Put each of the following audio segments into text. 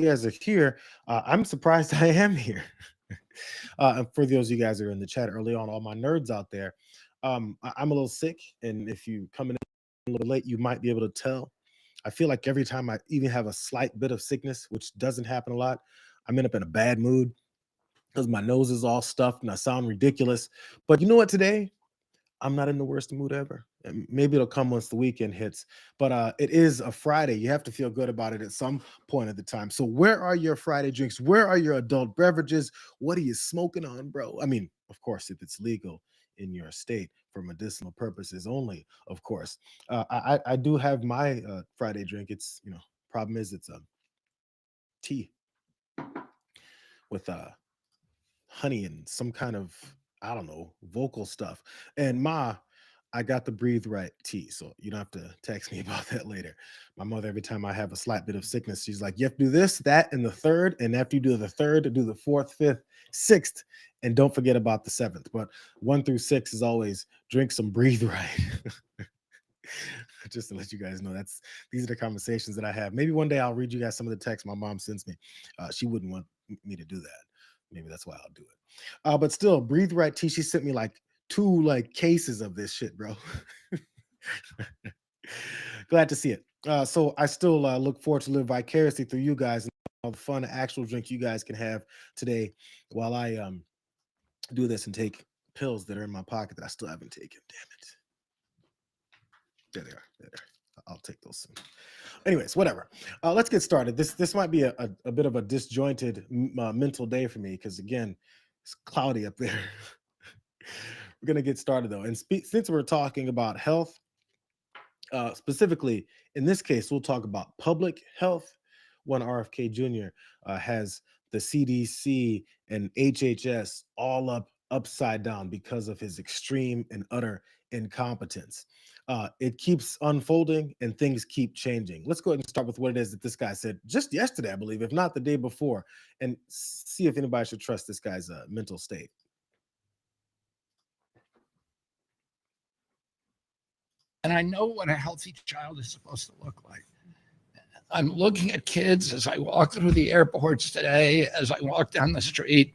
you guys are here. I'm surprised I am here. For those of you guys that are in the chat early on, all my nerds out there, I'm a little sick, and if you come in a little late, you might be able to tell. I feel like every time I even have a slight bit of sickness, which doesn't happen a lot, I'm end up in a bad mood because my nose is all stuffed and I sound ridiculous. But you know what? Today I'm not in the worst mood ever. And maybe it'll come once the weekend hits. But it is a Friday. You have to feel good about it at some point at the time. So where are your Friday drinks? Where are your adult beverages? What are you smoking on, bro? I mean, of course, if it's legal in your state for medicinal purposes only, of course. I do have my Friday drink. It's, problem is it's a tea with honey and some kind of, I don't know, vocal stuff. And I got the breathe right tea, so you don't have to text me about that later. My mother, every time I have a slight bit of sickness, she's like, you have to do this, that, and the third. And after you do the third, do the fourth, fifth, sixth, and don't forget about the seventh. But 1 through 6 is always drink some breathe right. Just to let you guys know, these are the conversations that I have. Maybe one day I'll read you guys some of the texts my mom sends me. She wouldn't want me to do that. Maybe that's why I'll do it. But still, breathe right tea. She sent me like 2 like cases of this shit, bro. Glad to see it. So I still look forward to live vicariously through you guys and all the fun actual drink you guys can have today while I do this and take pills that are in my pocket that I still haven't taken. Damn it. There they are. There. I'll take those soon. Anyways, whatever. Let's get started. This might be a bit of a disjointed mental day for me because, again, it's cloudy up there. We're going to get started, though. And since we're talking about health, specifically, in this case, we'll talk about public health. One RFK Jr. Has the CDC and HHS all upside down because of his extreme and utter incompetence. It keeps unfolding and things keep changing. Let's go ahead and start with what it is that this guy said just yesterday, I believe, if not the day before, and see if anybody should trust this guy's mental state. And I know what a healthy child is supposed to look like. I'm looking at kids as I walk through the airports today, as I walk down the street,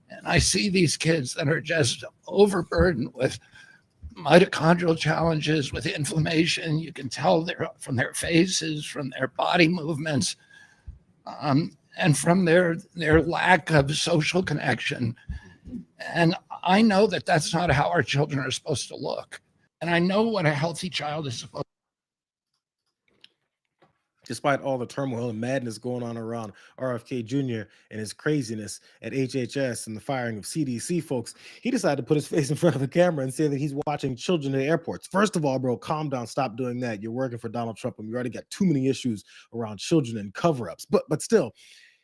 and I see these kids that are just overburdened with mitochondrial challenges, with inflammation. You can tell from their faces, from their body movements, and from their lack of social connection. And I know that that's not how our children are supposed to look. And I know what a healthy child is supposed to. Despite all the turmoil and madness going on around RFK Jr. and his craziness at HHS and the firing of CDC folks, he decided to put his face in front of the camera and say that he's watching children at airports. First of all, bro, calm down. Stop doing that. You're working for Donald Trump, and we already got too many issues around children and cover-ups. But still,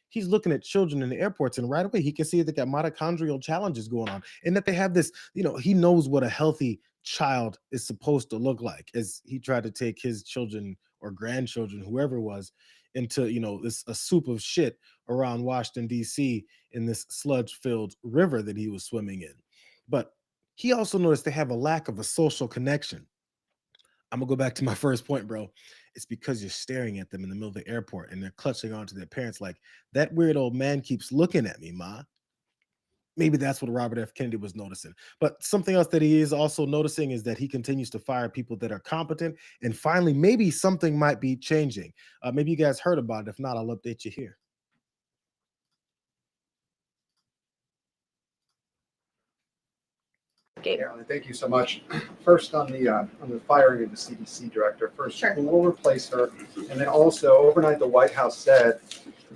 he's looking at children in the airports, and right away he can see that got mitochondrial challenges going on, and that they have this. He knows what a healthy child is supposed to look like, as he tried to take his children or grandchildren, whoever it was, into this a soup of shit around Washington D.C. in this sludge-filled river that he was swimming in. But he also noticed they have a lack of a social connection. I'm gonna go back to my first point, bro. It's because you're staring at them in the middle of the airport and they're clutching onto their parents like, that weird old man keeps looking at me, ma. Maybe that's what Robert F. Kennedy was noticing. But something else that he is also noticing is that he continues to fire people that are competent. And finally, maybe something might be changing. Maybe you guys heard about it. If not, I'll update you here. Thank you so much. First, on the firing of the CDC director, Sure. Who will replace her? And then also, overnight, the White House said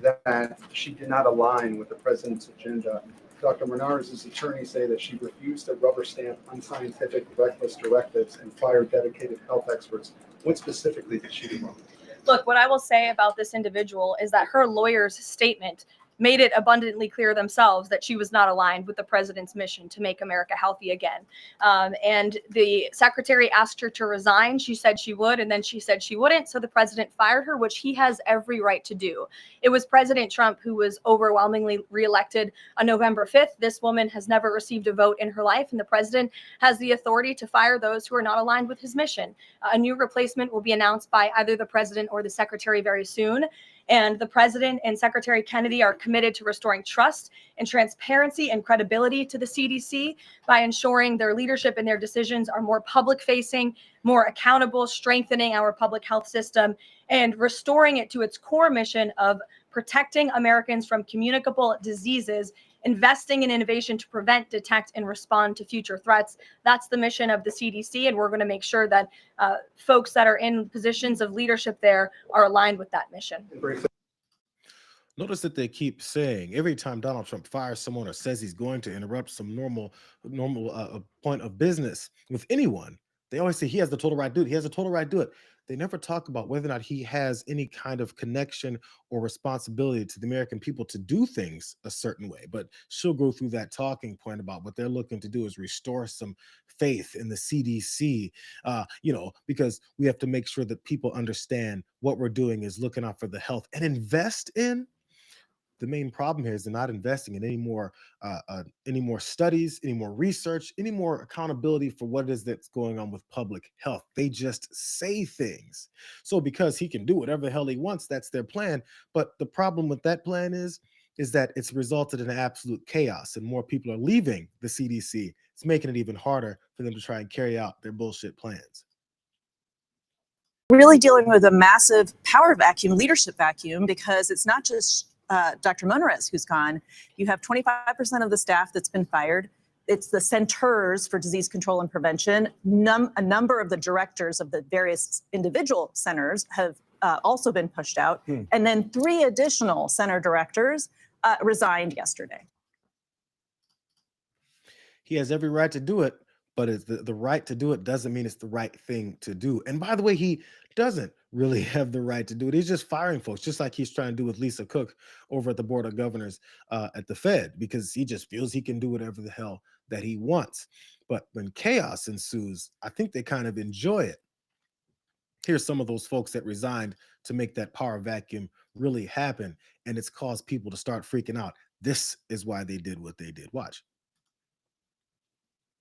that she did not align with the president's agenda. Dr. Menard's attorney say that she refused to rubber stamp unscientific, reckless directives and fire dedicated health experts. What specifically did she do wrong? Look, what I will say about this individual is that her lawyer's statement made it abundantly clear themselves that she was not aligned with the president's mission to make America healthy again. And the secretary asked her to resign. She said she would, and then she said she wouldn't. So the president fired her, which he has every right to do. It was President Trump who was overwhelmingly reelected on November 5th. This woman has never received a vote in her life, and the president has the authority to fire those who are not aligned with his mission. A new replacement will be announced by either the president or the secretary very soon. And the president and Secretary Kennedy are committed to restoring trust and transparency and credibility to the CDC by ensuring their leadership and their decisions are more public facing, more accountable, strengthening our public health system, and restoring it to its core mission of protecting Americans from communicable diseases, investing in innovation to prevent, detect, and respond to future threats. That's the mission of the CDC, and we're going to make sure that folks that are in positions of leadership there are aligned with that mission. Notice that they keep saying every time Donald Trump fires someone or says he's going to interrupt some normal point of business with anyone, they always say he has the total right to do it. He has the total right to do it. They never talk about whether or not he has any kind of connection or responsibility to the American people to do things a certain way. But she'll go through that talking point about what they're looking to do is restore some faith in the CDC, because we have to make sure that people understand what we're doing is looking out for the health and invest in. The main problem here is they're not investing in any more studies, any more research, any more accountability for what it is that's going on with public health. They just say things. So because he can do whatever the hell he wants, that's their plan. But the problem with that plan is that it's resulted in absolute chaos and more people are leaving the CDC. It's making it even harder for them to try and carry out their bullshit plans. Really dealing with a massive power vacuum, leadership vacuum, because it's not just Dr. Monarez who's gone. You have 25% of the staff that's been fired. It's the centers for disease control and prevention. A number of the directors of the various individual centers have also been pushed out. And then 3 additional center directors resigned yesterday. He has every right to do it, but it's the right to do it doesn't mean it's the right thing to do. And by the way, he doesn't really have the right to do it. He's just firing folks, just like he's trying to do with Lisa Cook over at the Board of Governors at the Fed, because he just feels he can do whatever the hell that he wants. But when chaos ensues, I think they kind of enjoy it. Here's some of those folks that resigned to make that power vacuum really happen, and it's caused people to start freaking out. This is why they did what they did. Watch.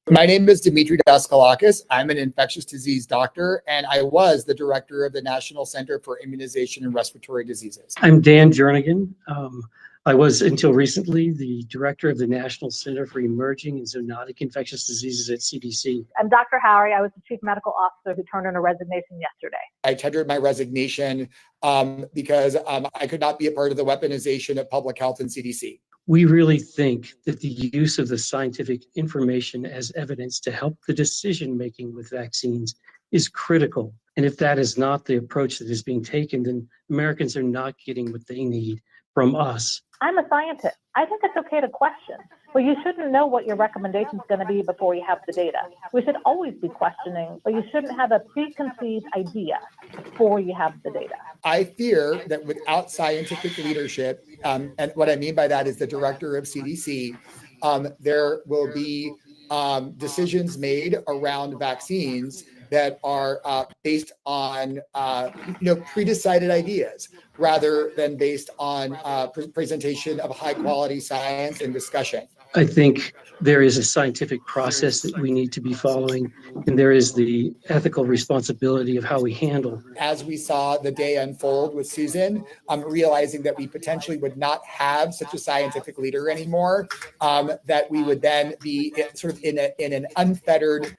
My name is Dimitri Daskalakis. I'm an infectious disease doctor, and I was the director of the National Center for Immunization and Respiratory Diseases. I'm Dan Jernigan. I was until recently the director of the National Center for Emerging and Zoonotic Infectious Diseases at CDC. I'm Dr. Howery. I was the chief medical officer who turned in a resignation yesterday. I tendered my resignation because I could not be a part of the weaponization of public health and CDC. We really think that the use of the scientific information as evidence to help the decision-making with vaccines is critical. And if that is not the approach that is being taken, then Americans are not getting what they need from us. I'm a scientist. I think it's okay to question, but you shouldn't know what your recommendation is going to be before you have the data. We should always be questioning, but you shouldn't have a preconceived idea before you have the data. I fear that without scientific leadership, and what I mean by that is the director of CDC, there will be decisions made around vaccines that are based on pre-decided ideas rather than based on presentation of high quality science and discussion. I think there is a scientific process that we need to be following, and there is the ethical responsibility of how we handle. As we saw the day unfold with Susan, realizing that we potentially would not have such a scientific leader anymore, that we would then be sort of in an unfettered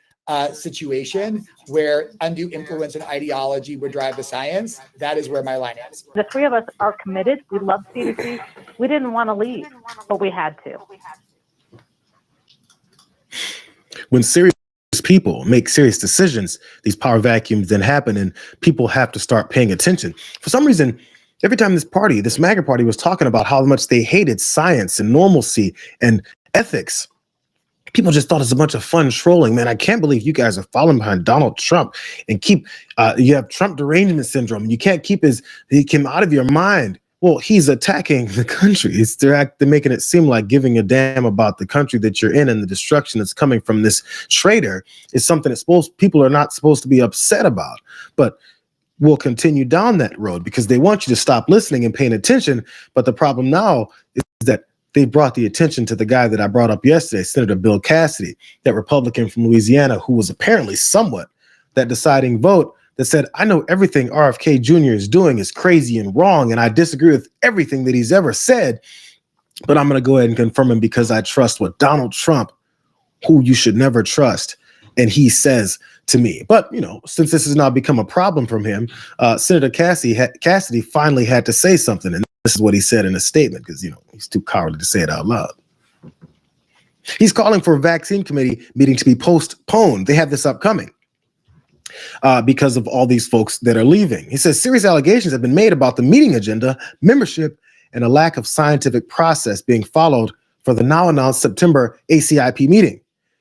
situation where undue influence and ideology would drive the science. That is where my line is. The 3 of us are committed. We love CDC. We didn't want to leave, but we had to. When serious people make serious decisions, these power vacuums then happen, and people have to start paying attention. For some reason, every time this MAGA party was talking about how much they hated science and normalcy and ethics, people just thought it's a bunch of fun trolling. Man, I can't believe you guys are following behind Donald Trump and you have Trump derangement syndrome. You can't keep him out of your mind. Well, he's attacking the country. They're making it seem like giving a damn about the country that you're in and the destruction that's coming from this traitor is something that people are not supposed to be upset about. But we'll continue down that road because they want you to stop listening and paying attention. But the problem now is that they brought the attention to the guy that I brought up yesterday, Senator Bill Cassidy, that Republican from Louisiana, who was apparently somewhat that deciding vote that said, I know everything RFK Jr. is doing is crazy and wrong, and I disagree with everything that he's ever said, but I'm going to go ahead and confirm him because I trust what Donald Trump, who you should never trust, and he says to me. But, you know, since this has now become a problem from him, Senator Cassidy finally had to say something, and this is what he said in a statement because, you know, he's too cowardly to say it out loud. He's calling for a vaccine committee meeting to be postponed. They have this upcoming because of all these folks that are leaving. He says serious allegations have been made about the meeting agenda, membership, and a lack of scientific process being followed for the now announced September ACIP meeting.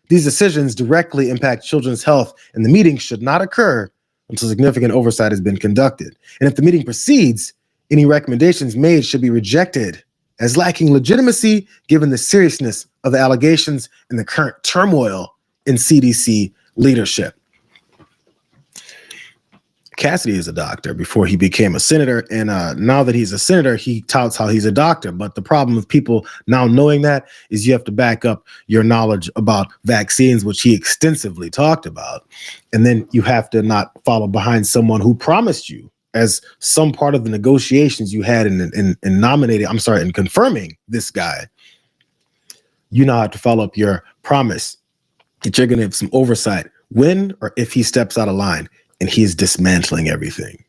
These decisions directly impact children's health, and the meeting should not occur until significant oversight has been conducted. And if the meeting proceeds, any recommendations made should be rejected as lacking legitimacy given the seriousness of the allegations and the current turmoil in CDC leadership. Cassidy is a doctor before he became a senator, and now that he's a senator, he touts how he's a doctor. But the problem with people now knowing that is you have to back up your knowledge about vaccines, which he extensively talked about, and then you have to not follow behind someone who promised you, as some part of the negotiations you had in confirming this guy. You now have to follow up your promise that you're going to have some oversight when or if he steps out of line. And he's dismantling everything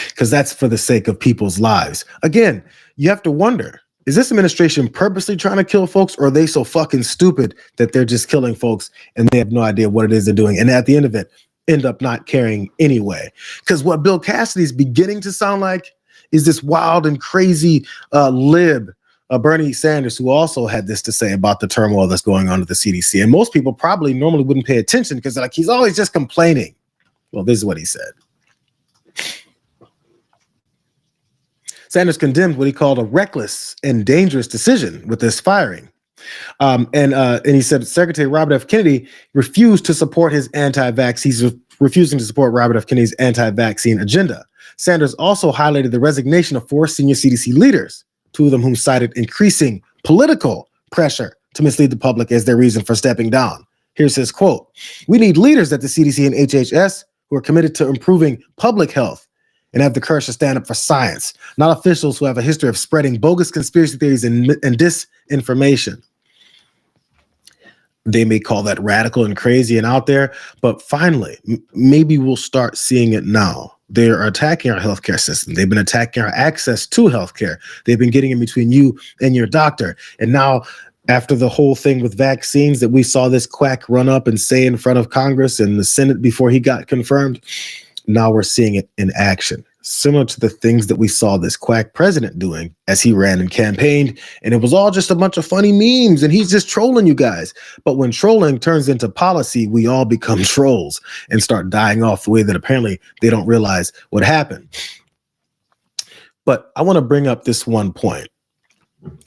because that's for the sake of people's lives. Again, you have to wonder, is this administration purposely trying to kill folks, or are they so fucking stupid that they're just killing folks and they have no idea what it is they're doing? And at the end of it, end up not caring anyway. Because what Bill Cassidy is beginning to sound like is this wild and crazy lib, Bernie Sanders, who also had this to say about the turmoil that's going on at the CDC. And most people probably normally wouldn't pay attention because like he's always just complaining. Well, this is what he said. Sanders condemned what he called a reckless and dangerous decision with this firing. And he said Secretary Robert F. Kennedy refused to support his he's refusing to support Robert F. Kennedy's anti-vaccine agenda. Sanders also highlighted the resignation of 4 senior CDC leaders, 2 of them whom cited increasing political pressure to mislead the public as their reason for stepping down. Here's his quote. "We need leaders at the CDC and HHS who are committed to improving public health and have the courage to stand up for science, not officials who have a history of spreading bogus conspiracy theories and disinformation." They may call that radical and crazy and out there, but finally, maybe we'll start seeing it now. They're attacking our healthcare system. They've been attacking our access to healthcare. They've been getting in between you and your doctor. And now, after the whole thing with vaccines that we saw this quack run up and say in front of Congress and the Senate before he got confirmed, now we're seeing it in action. Similar to the things that we saw this quack president doing as he ran and campaigned. And it was all just a bunch of funny memes and he's just trolling you guys. But when trolling turns into policy, we all become trolls and start dying off the way that apparently they don't realize what happened. But I want to bring up this one point.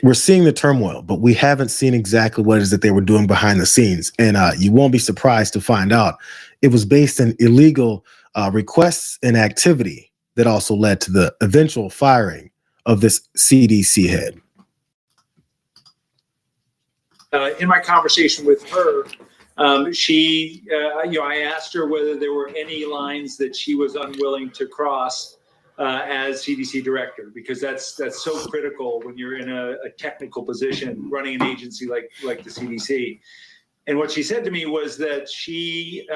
We're seeing the turmoil, but we haven't seen exactly what it is that they were doing behind the scenes. And you won't be surprised to find out it was based on illegal requests and activity that also led to the eventual firing of this CDC head. In my conversation with her, I asked her whether there were any lines that she was unwilling to cross as CDC director, because that's so critical when you're in a technical position running an agency like the CDC. And what she said to me was that she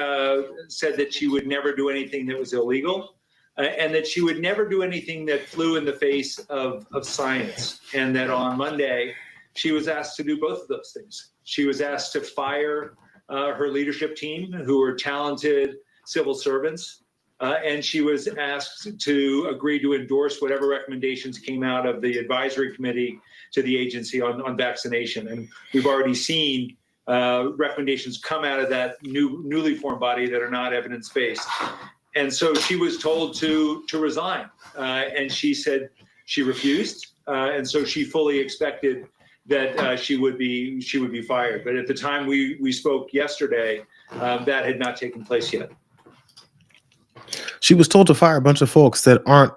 said that she would never do anything that was illegal. And that she would never do anything that flew in the face of science. And that on Monday, she was asked to do both of those things. She was asked to fire her leadership team, who were talented civil servants. And she was asked to agree to endorse whatever recommendations came out of the advisory committee to the agency on vaccination. And we've already seen recommendations come out of that newly formed body that are not evidence-based. And so she was told to resign, and she said she refused, and so she fully expected that she would be fired. But at the time we spoke yesterday, that had not taken place yet. She was told to fire a bunch of folks that aren't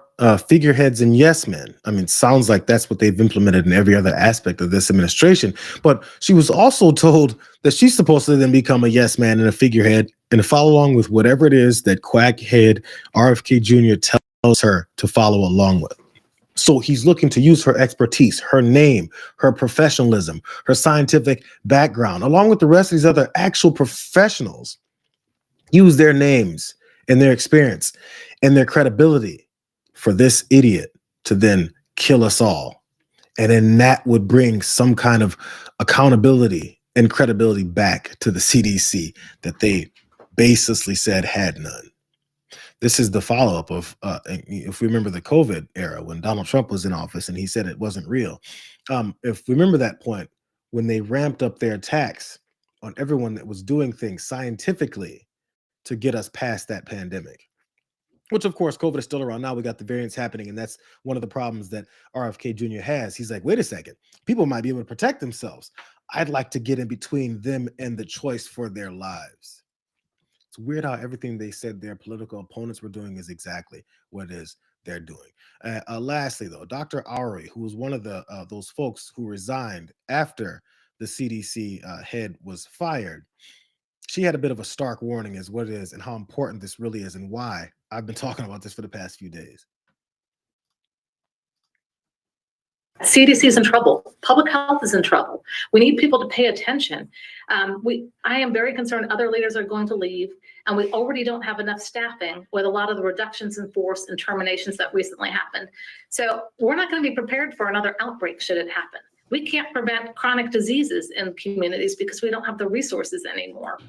figureheads and yes men. I mean, sounds like that's what they've implemented in every other aspect of this administration. But she was also told that she's supposed to then become a yes man and a figurehead and to follow along with whatever it is that quackhead RFK Jr. tells her to follow along with. So he's looking to use her expertise, her name, her professionalism, her scientific background, along with the rest of these other actual professionals, use their names and their experience and their credibility for this idiot to then kill us all. And then that would bring some kind of accountability and credibility back to the CDC that they baselessly said had none. This is the follow-up of, if we remember the COVID era when Donald Trump was in office and he said it wasn't real. If we remember that point when they ramped up their attacks on everyone that was doing things scientifically to get us past that pandemic, which of course COVID is still around now. We got the variants happening, and that's one of the problems that RFK Jr. has. He's like, wait a second, people might be able to protect themselves. I'd like to get in between them and the choice for their lives. It's weird how everything they said their political opponents were doing is exactly what it is they're doing. Lastly, though, Dr. Ari, who was one of the those folks who resigned after the CDC head was fired, she had a bit of a stark warning as what it is and how important this really is and why I've been talking about this for the past few days. CDC is in trouble. Public health is in trouble. We need people to pay attention. I am very concerned other leaders are going to leave, and we already don't have enough staffing with a lot of the reductions in force and terminations that recently happened. So we're not going to be prepared for another outbreak should it happen. We can't prevent chronic diseases in communities because we don't have the resources anymore.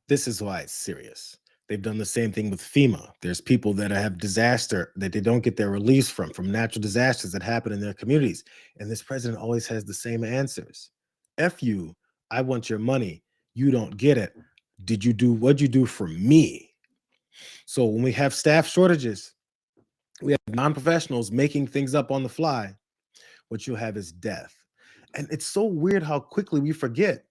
This is why it's serious. They've done the same thing with FEMA. There's people that have disaster that they don't get their release from natural disasters that happen in their communities. And this president always has the same answers. F you, I want your money. You don't get it. What'd you do for me? So when we have staff shortages, we have non-professionals making things up on the fly. What you'll have is death. And it's so weird how quickly we forget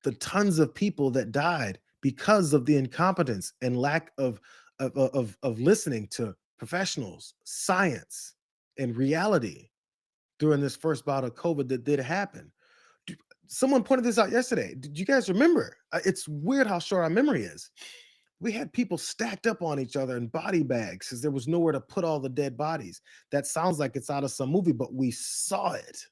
the tons of people that died because of the incompetence and lack of listening to professionals, science, and reality during this first bout of COVID that did happen. Someone pointed this out yesterday. Did you guys remember? It's weird how short our memory is. We had people stacked up on each other in body bags because there was nowhere to put all the dead bodies. That sounds like it's out of some movie, but we saw it.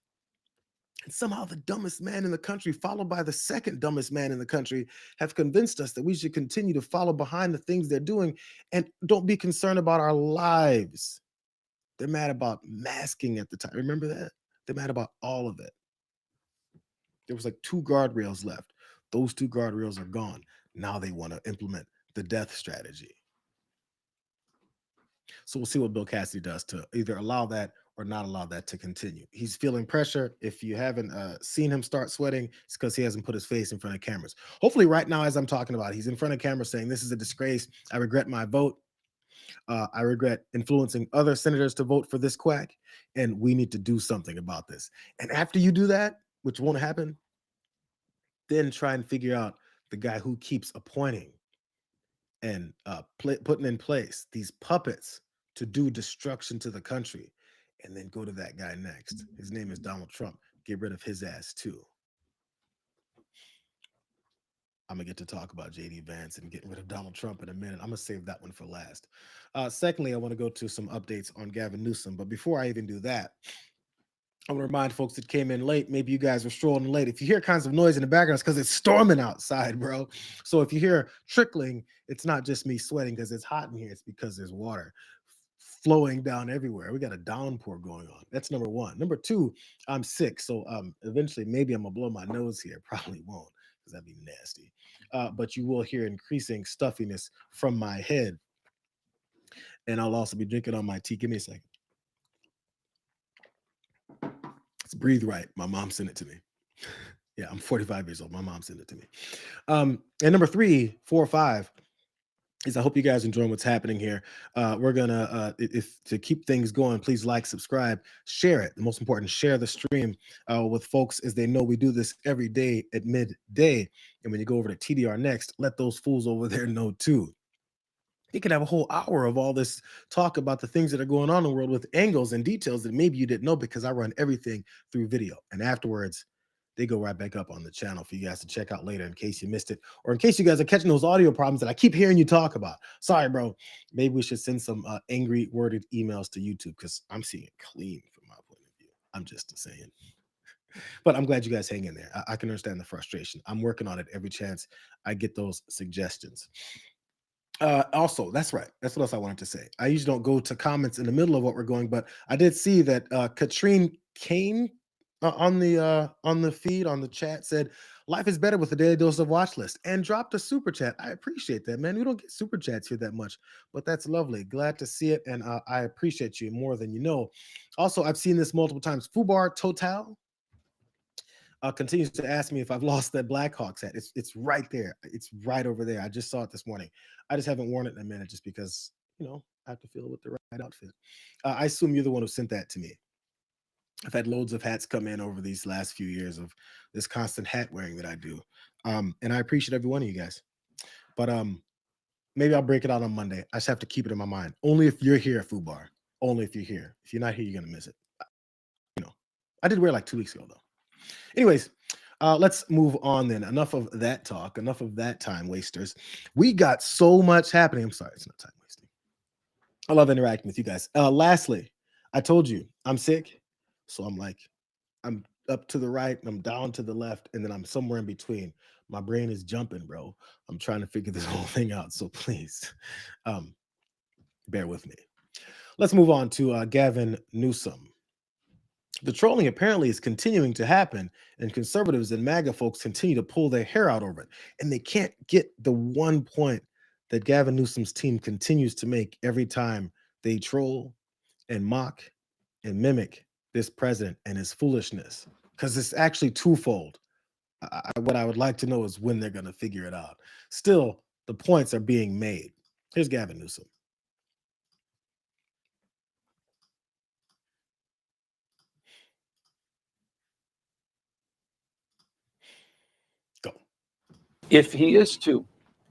And somehow the dumbest man in the country, followed by the second dumbest man in the country, have convinced us that we should continue to follow behind the things they're doing and don't be concerned about our lives. They're mad about masking at the time. Remember that? They're mad about all of it. There was like 2 guardrails left. Those 2 guardrails are gone. Now they want to implement the death strategy. So we'll see what Bill Cassidy does to either allow that or not allow that to continue. He's feeling pressure. If you haven't seen him start sweating, it's because he hasn't put his face in front of cameras. Hopefully right now, as I'm talking about, he's in front of camera saying, this is a disgrace. I regret my vote. I regret influencing other senators to vote for this quack. And we need to do something about this. And after you do that, which won't happen, then try and figure out the guy who keeps appointing and putting in place these puppets to do destruction to the country, and then go to that guy next. His name is Donald Trump. Get rid of his ass too. I'm gonna get to talk about JD Vance and getting rid of Donald Trump in a minute. I'm gonna save that one for last. Secondly, I want to go to some updates on Gavin Newsom, but before I even do that, I want to remind folks that came in late. Maybe you guys were strolling late. If you hear kinds of noise in the background, it's because it's storming outside, bro. So if you hear trickling, it's not just me sweating because it's hot in here. It's because there's water flowing down everywhere. We got a downpour going on. That's number one. Number two, I'm sick. So eventually maybe I'm gonna blow my nose here. Probably won't because that'd be nasty. But you will hear increasing stuffiness from my head. And I'll also be drinking on my tea. Give me a second. It's Breathe Right. My mom sent it to me. Yeah, I'm 45 years old. My mom sent it to me. And number 3, 4, 5 is I hope you guys enjoying what's happening here. We're gonna, if to keep things going, please like, subscribe, share it. The most important, share the stream with folks as they know we do this every day at midday. And when you go over to TDR Next, let those fools over there know too. He could have a whole hour of all this talk about the things that are going on in the world with angles and details that maybe you didn't know, because I run everything through video. And afterwards, they go right back up on the channel for you guys to check out later in case you missed it, or in case you guys are catching those audio problems that I keep hearing you talk about. Sorry, bro. Maybe we should send some angry worded emails to YouTube, because I'm seeing it clean from my point of view. I'm just saying. But I'm glad you guys hang in there. I can understand the frustration. I'm working on it every chance I get those suggestions. Also, that's right. That's what else I wanted to say. I usually don't go to comments in the middle of what we're going, but I did see that Katrine Kane on the feed, on the chat, said life is better with a daily dose of watch list, and dropped a super chat. I appreciate that, man. We don't get super chats here that much, but that's lovely. Glad to see it, and I appreciate you more than you know. Also, I've seen this multiple times. Fubar Total continues to ask me if I've lost that Blackhawks hat. It's right there. It's right over there. I just saw it this morning. I just haven't worn it in a minute, just because, you know, I have to feel with the right outfit. I assume you're the one who sent that to me. I've had loads of hats come in over these last few years of this constant hat wearing that I do. And I appreciate every one of you guys. But maybe I'll break it out on Monday. I just have to keep it in my mind. Only if you're here, Fubar. Only if you're here. If you're not here, you're gonna miss it. You know, I did wear it like 2 weeks ago though. Anyways, let's move on then. Enough of that talk. Enough of that time wasters. We got so much happening. I'm sorry, it's not time wasting. I love interacting with you guys. Lastly, I told you I'm sick, so I'm up to the right, I'm down to the left, and then I'm somewhere in between. My brain is jumping, bro. I'm trying to figure this whole thing out, so please, bear with me. Let's move on to Gavin Newsom. The trolling apparently is continuing to happen, and conservatives and MAGA folks continue to pull their hair out over it. And they can't get the one point that Gavin Newsom's team continues to make every time they troll and mock and mimic this president and his foolishness, because it's actually twofold. What I would like to know is when they're going to figure it out. Still, the points are being made. Here's Gavin Newsom. Go. If he is to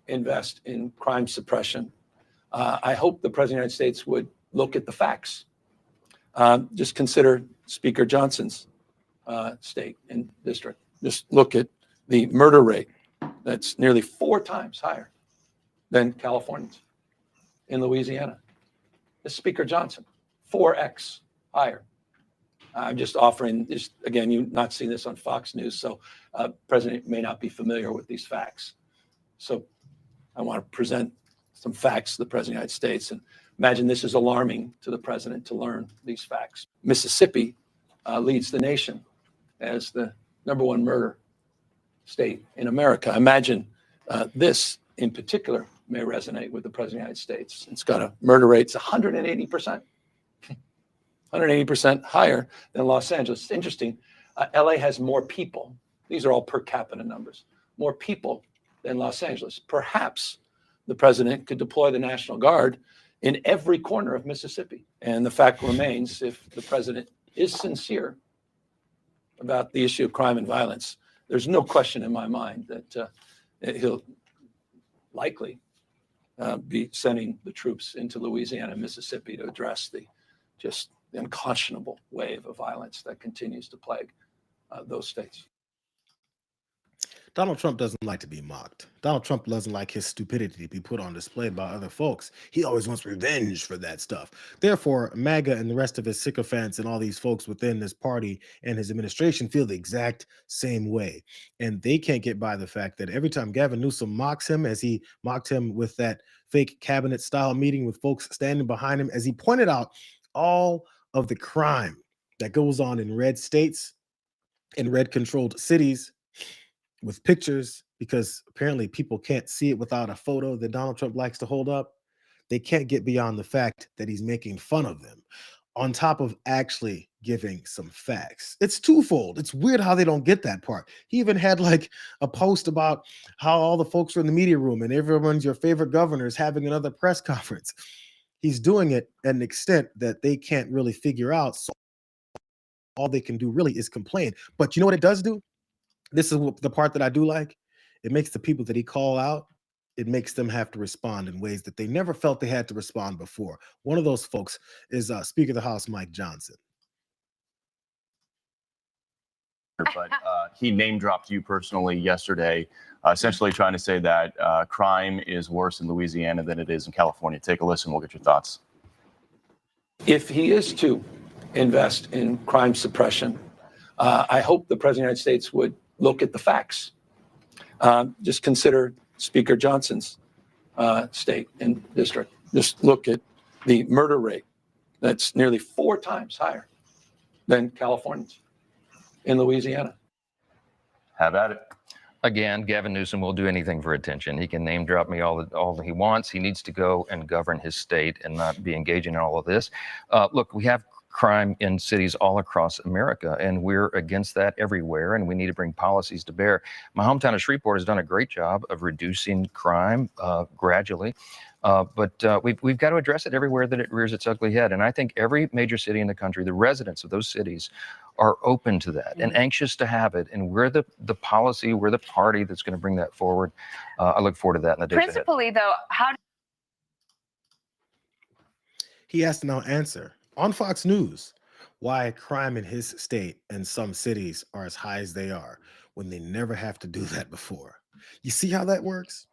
invest in crime suppression, I hope the President of the United States would look at the facts. Just consider Speaker Johnson's state and district. Just look at the murder rate. That's nearly 4 times higher than California's. In Louisiana, this Speaker Johnson, 4x higher. I'm just offering, just again, you've not seen this on Fox News, so President may not be familiar with these facts. So I want to present some facts to the President of the United States, and imagine this is alarming to the President to learn these facts. Mississippi leads the nation as the #1 murder state in America. Imagine this in particular may resonate with the President of the United States. It's got a murder rate 180%. 180% higher than Los Angeles. It's interesting. LA has more people. These are all per capita numbers. More people than Los Angeles. Perhaps the president could deploy the National Guard in every corner of Mississippi. And the fact remains, if the president is sincere about the issue of crime and violence, there's no question in my mind that he'll likely be sending the troops into Louisiana and Mississippi to address the unconscionable wave of violence that continues to plague those states. Donald Trump doesn't like to be mocked. Donald Trump doesn't like his stupidity to be put on display by other folks. He always wants revenge for that stuff. Therefore, MAGA and the rest of his sycophants and all these folks within this party and his administration feel the exact same way. And they can't get by the fact that every time Gavin Newsom mocks him, as he mocked him with that fake cabinet style meeting with folks standing behind him, as he pointed out all of the crime that goes on in red states, in red controlled cities, with pictures, because apparently people can't see it without a photo that Donald Trump likes to hold up. They can't get beyond the fact that he's making fun of them, on top of actually giving some facts. It's twofold. It's weird how they don't get that part. He even had like a post about how all the folks are in the media room and everyone's your favorite governor is having another press conference. He's doing it at an extent that they can't really figure out. So all they can do really is complain. But you know what it does do? This is the part that I do like. It makes the people that he call out it makes them have to respond in ways that they never felt they had to respond before. One of those folks is Speaker of the House, Mike Johnson. But he name dropped you personally yesterday, essentially trying to say that crime is worse in Louisiana than it is in California. Take a listen. We'll get your thoughts. If he is to invest in crime suppression, I hope the President of the United States would look at the facts. Just consider Speaker Johnson's state and district. Just look at the murder rate. That's nearly 4 times higher than California's in Louisiana. Have at it. Again, Gavin Newsom will do anything for attention. He can name drop me all that he wants. He needs to go and govern his state and not be engaging in all of this. Look, we have crime in cities all across America, and we're against that everywhere, and we need to bring policies to bear. My hometown of Shreveport has done a great job of reducing crime gradually, but we've got to address it everywhere that it rears its ugly head. And I think every major city in the country, the residents of those cities are open to that and anxious to have it. And we're the policy, we're the party that's going to bring that forward. I look forward to that in the days ahead. Principally, though, how He has to now answer on Fox News why crime in his state and some cities are as high as they are when they never have to do that before. You see how that works?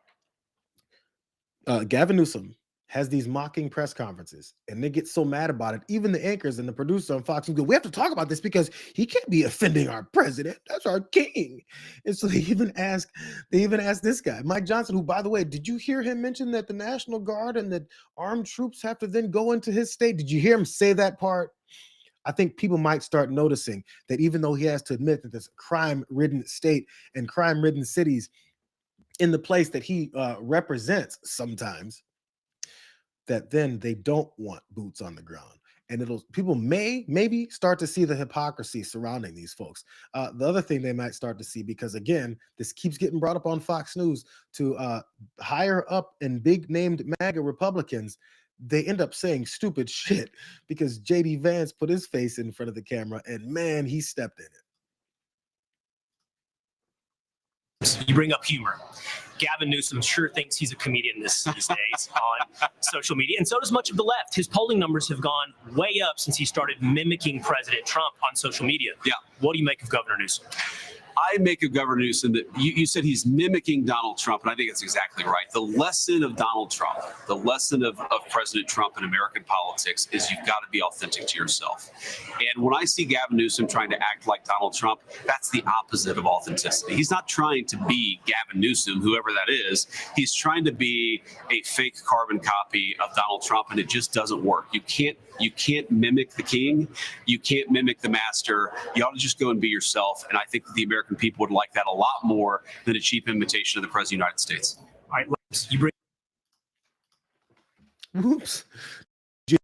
Gavin Newsom has these mocking press conferences, and they get so mad about it. Even the anchors and the producer on Fox News go, "We have to talk about this because he can't be offending our president. That's our king." And so they even ask this guy, Mike Johnson, who, by the way, did you hear him mention that the National Guard and that armed troops have to then go into his state? Did you hear him say that part? I think people might start noticing that even though he has to admit that there's a crime-ridden state and crime-ridden cities in the place that he represents sometimes, that then they don't want boots on the ground. And people maybe start to see the hypocrisy surrounding these folks. The other thing they might start to see, because again, this keeps getting brought up on Fox News, to higher up and big named MAGA Republicans, they end up saying stupid shit because JD Vance put his face in front of the camera and man, he stepped in it. You bring up humor. Gavin Newsom sure thinks he's a comedian these days on social media, and so does much of the left. His polling numbers have gone way up since he started mimicking President Trump on social media. Yeah. What do you make of Governor Newsom? I make of Governor Newsom that you said he's mimicking Donald Trump, and I think that's exactly right. The lesson of Donald Trump, the lesson of President Trump in American politics is you've got to be authentic to yourself. And when I see Gavin Newsom trying to act like Donald Trump, that's the opposite of authenticity. He's not trying to be Gavin Newsom, whoever that is. He's trying to be a fake carbon copy of Donald Trump, and it just doesn't work. You can't mimic the king. You can't mimic the master. You ought to just go and be yourself. And I think that the American people would like that a lot more than a cheap imitation of the President of the United States. All right, you bring. Whoops. Did you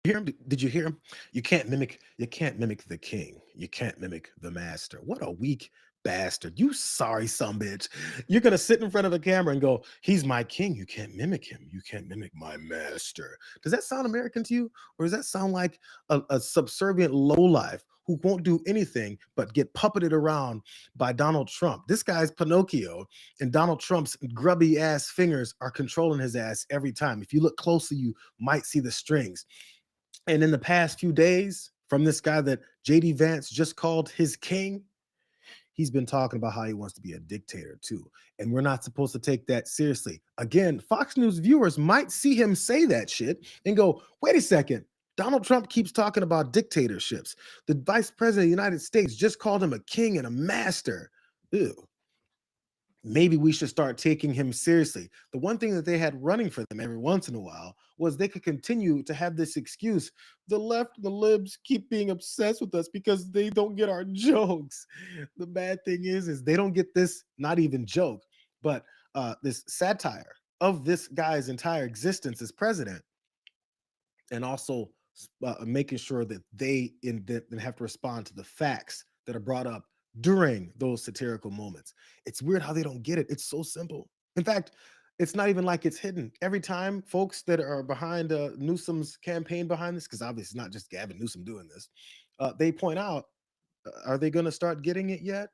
hear him? Did you hear him? You can't mimic the king. You can't mimic the master. What a weak bastard. You sorry some bitch. You're gonna sit in front of a camera and go, "He's my king. You can't mimic him. You can't mimic my master." Does that sound American to you? Or does that sound like a subservient lowlife who won't do anything but get puppeted around by Donald Trump? This guy's Pinocchio, and Donald Trump's grubby ass fingers are controlling his ass every time. If you look closely, you might see the strings. And in the past few days, from this guy that JD Vance just called his king, he's been talking about how he wants to be a dictator too. And we're not supposed to take that seriously. Again, Fox News viewers might see him say that shit and go, "Wait a second. Donald Trump keeps talking about dictatorships. The vice president of the United States just called him a king and a master. Ew. Maybe we should start taking him seriously." The one thing that they had running for them every once in a while was they could continue to have this excuse. The left, the libs keep being obsessed with us because they don't get our jokes. The bad thing is they don't get this, not even joke, but this satire of this guy's entire existence as president, and also making sure that they have to respond to the facts that are brought up during those satirical moments. It's weird how they don't get it. It's so simple. In fact, it's not even like it's hidden. Every time folks that are behind Newsom's campaign behind this, because obviously it's not just Gavin Newsom doing this, they point out, are they going to start getting it yet?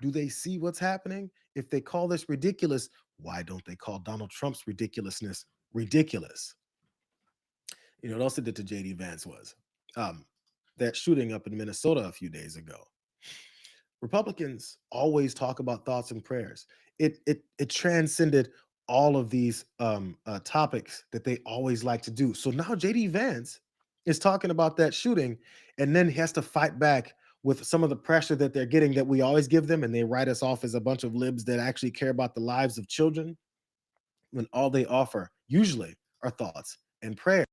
Do they see what's happening? If they call this ridiculous, Why don't they call Donald Trump's ridiculousness ridiculous? You know what else it did to JD Vance was that shooting up in Minnesota a few days ago. Republicans always talk about thoughts and prayers. It transcended all of these topics that they always like to do. So now JD Vance is talking about that shooting, and then he has to fight back with some of the pressure that they're getting that we always give them, and they write us off as a bunch of libs that actually care about the lives of children, when all they offer usually are thoughts and prayers.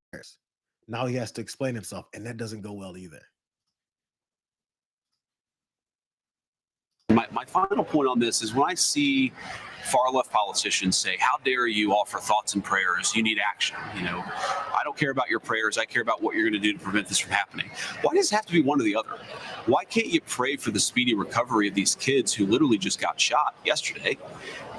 Now he has to explain himself, and that doesn't go well either. My final point on this is when I see far left politicians say, how dare you offer thoughts and prayers? You need action. You know, I don't care about your prayers. I care about what you're going to do to prevent this from happening. Why does it have to be one or the other? Why can't you pray for the speedy recovery of these kids who literally just got shot yesterday,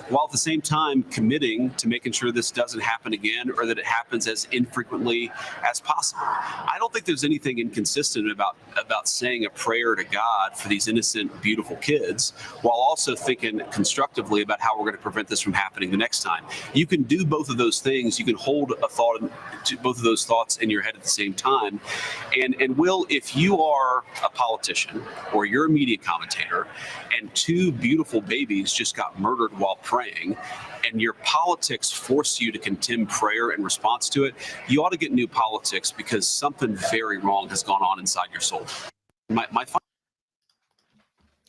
while at the same time committing to making sure this doesn't happen again, or that it happens as infrequently as possible? I don't think there's anything inconsistent about saying a prayer to God for these innocent, beautiful kids, while also thinking constructively about how we're going to prevent this from happening the next time. You can do both of those things. You can hold a thought to both of those thoughts in your head at the same time. And Will, if you are a politician or you're a media commentator and two beautiful babies just got murdered while praying, and your politics force you to condemn prayer in response to it, you ought to get new politics, because something very wrong has gone on inside your soul.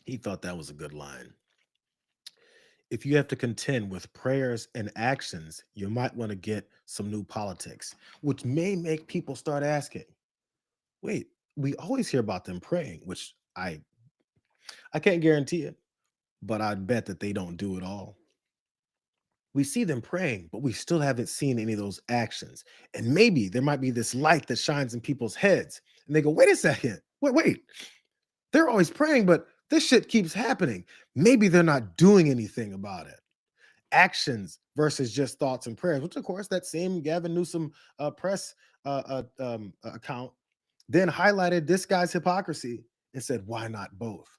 He thought that was a good line. If you have to contend with prayers and actions, you might want to get some new politics, which may make people start asking, wait, we always hear about them praying, which I can't guarantee it, but I'd bet that they don't do it all. We see them praying, but we still haven't seen any of those actions. And maybe there might be this light that shines in people's heads, and they go, wait a second, wait. They're always praying, but this shit keeps happening. Maybe they're not doing anything about it. Actions versus just thoughts and prayers, which of course that same Gavin Newsom press account then highlighted this guy's hypocrisy and said, why not both?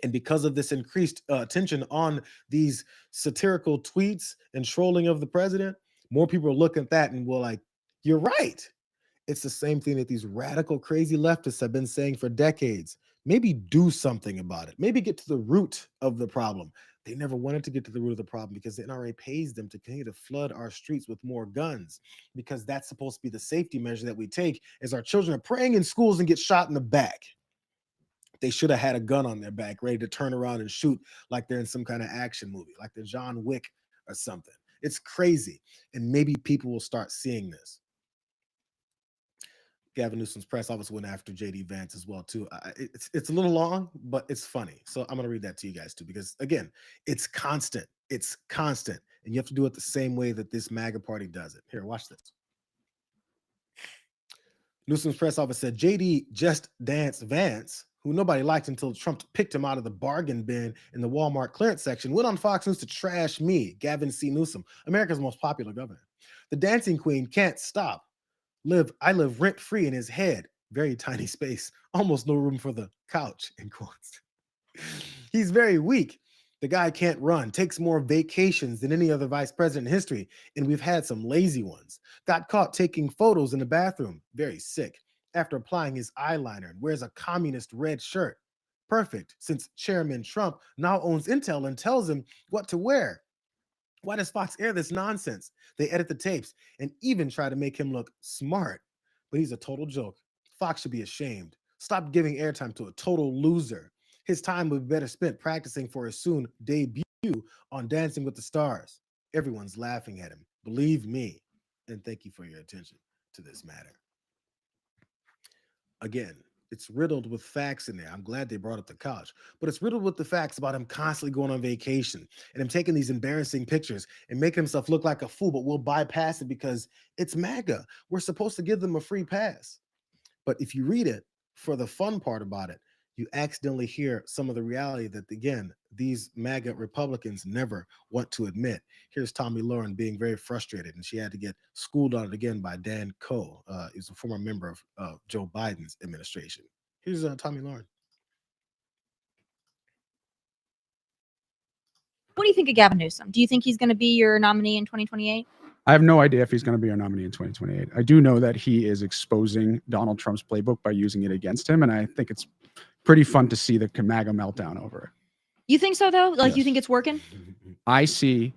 And because of this increased attention on these satirical tweets and trolling of the president, more people are looking at that and will like, you're right. It's the same thing that these radical, crazy leftists have been saying for decades. Maybe do something about it. Maybe get to the root of the problem. They never wanted to get to the root of the problem because the NRA pays them to continue to flood our streets with more guns, because that's supposed to be the safety measure that we take as our children are praying in schools and get shot in the back. They should have had a gun on their back ready to turn around and shoot like they're in some kind of action movie, like the John Wick or something. It's crazy. And maybe people will start seeing this. Gavin Newsom's press office went after JD Vance as well, too. It's a little long, but it's funny. So I'm going to read that to you guys, too, because, again, it's constant. It's constant. And you have to do it the same way that this MAGA party does it. Here, watch this. Newsom's press office said JD just danced Vance, who nobody liked until Trump picked him out of the bargain bin in the Walmart clearance section, went on Fox News to trash me, Gavin C. Newsom, America's most popular governor. The dancing queen can't stop. I live rent-free in his head. Very tiny space. Almost no room for the couch, in quotes. He's very weak. The guy can't run. Takes more vacations than any other vice president in history. And we've had some lazy ones. Got caught taking photos in the bathroom. Very sick. After applying his eyeliner and wears a communist red shirt. Perfect, since Chairman Trump now owns Intel and tells him what to wear. Why does Fox air this nonsense? They edit the tapes and even try to make him look smart. But he's a total joke. Fox should be ashamed. Stop giving airtime to a total loser. His time would be better spent practicing for his soon debut on Dancing with the Stars. Everyone's laughing at him. Believe me. And thank you for your attention to this matter. Again, it's riddled with facts in there. I'm glad they brought up the couch, but it's riddled with the facts about him constantly going on vacation and him taking these embarrassing pictures and making himself look like a fool, but we'll bypass it because it's MAGA. We're supposed to give them a free pass. But if you read it, for the fun part about it, you accidentally hear some of the reality that, again, these MAGA Republicans never want to admit. Here's Tommy Lauren being very frustrated, and she had to get schooled on it again by Dan Coe. He's a former member of Joe Biden's administration. Here's Tommy Lauren. What do you think of Gavin Newsom? Do you think he's going to be your nominee in 2028? I have no idea if he's going to be our nominee in 2028. I do know that he is exposing Donald Trump's playbook by using it against him, and I think it's pretty fun to see the MAGA meltdown over it. You think so, though? Like, Yes. you think it's working? I see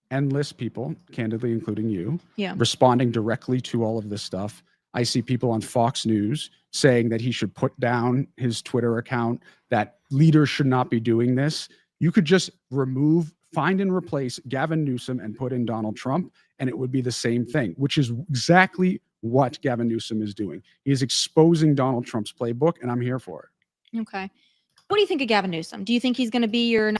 endless people, candidly including you, Yeah. responding directly to all of this stuff. I see people on Fox News saying that he should put down his Twitter account, that leaders should not be doing this. You could just find and replace Gavin Newsom and put in Donald Trump, and it would be the same thing, which is exactly what Gavin Newsom is doing. He is exposing Donald Trump's playbook, and I'm here for it. Okay. What do you think of Gavin Newsom? Do you think he's going to be your...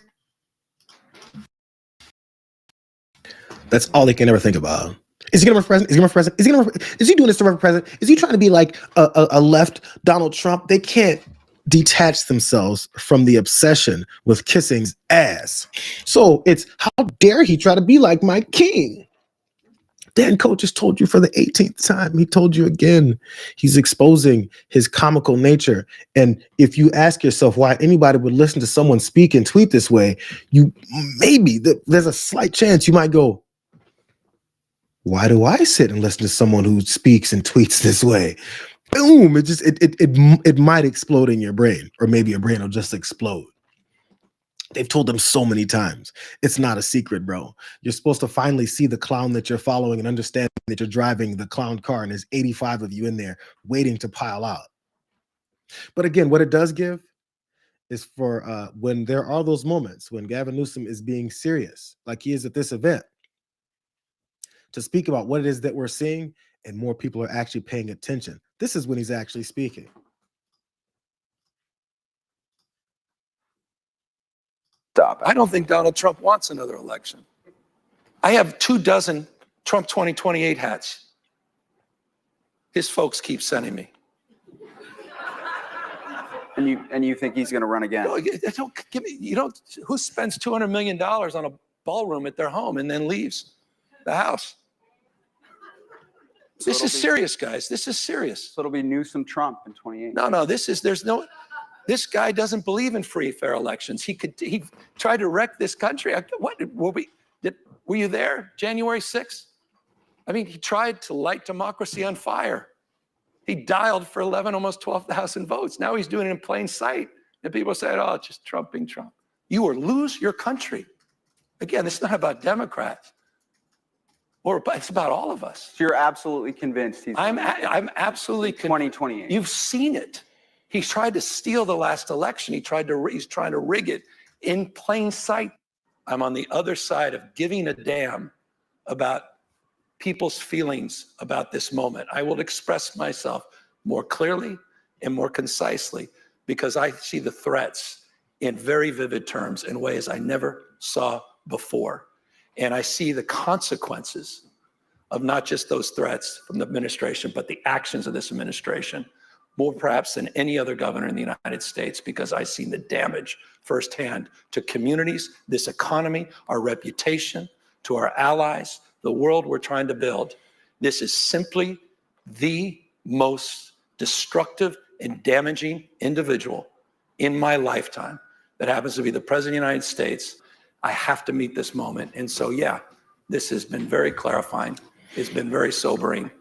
That's all they can ever think about. Is he going to run for president? Is he going to run for president? Is he going to? Is he doing this to run for president? Is he trying to be like a left Donald Trump? They can't detach themselves from the obsession with kissing's ass. So it's, how dare he try to be like Mike King? Dan Coach just told you for the 18th time. He told you again. He's exposing his comical nature. And if you ask yourself why anybody would listen to someone speak and tweet this way, there's a slight chance you might go, why do I sit and listen to someone who speaks and tweets this way? Boom! It might explode in your brain, or maybe your brain will just explode. They've told them so many times. It's not a secret, bro. You're supposed to finally see the clown that you're following and understand that you're driving the clown car, and there's 85 of you in there waiting to pile out. But again, what it does give is for when there are those moments when Gavin Newsom is being serious, like he is at this event, to speak about what it is that we're seeing, and more people are actually paying attention. This is when he's actually speaking. Stop. I don't think Donald Trump wants another election. I have 24 Trump 2028 hats. His folks keep sending me. And you think he's going to run again? No, don't give me. Who spends $200 million on a ballroom at their home and then leaves the house? So this is serious, guys. This is serious. So it'll be Newsom Trump in 28. No, this guy doesn't believe in free, fair elections. He tried to wreck this country. Were you there January 6th? I mean, he tried to light democracy on fire. He dialed for almost 12,000 votes. Now he's doing it in plain sight. And people said, oh, just Trump being Trump. You will lose your country. Again, it's not about Democrats. But it's about all of us. So you're absolutely convinced he's... I'm absolutely 2028. You've seen it. He tried to steal the last election. He's trying to rig it in plain sight. I'm on the other side of giving a damn about people's feelings about this moment. I will express myself more clearly and more concisely because I see the threats in very vivid terms in ways I never saw before. And I see the consequences of not just those threats from the administration, but the actions of this administration, more perhaps than any other governor in the United States, because I've seen the damage firsthand to communities, this economy, our reputation, to our allies, the world we're trying to build. This is simply the most destructive and damaging individual in my lifetime that happens to be the President of the United States. I have to meet this moment. And so, yeah, this has been very clarifying. It's been very sobering.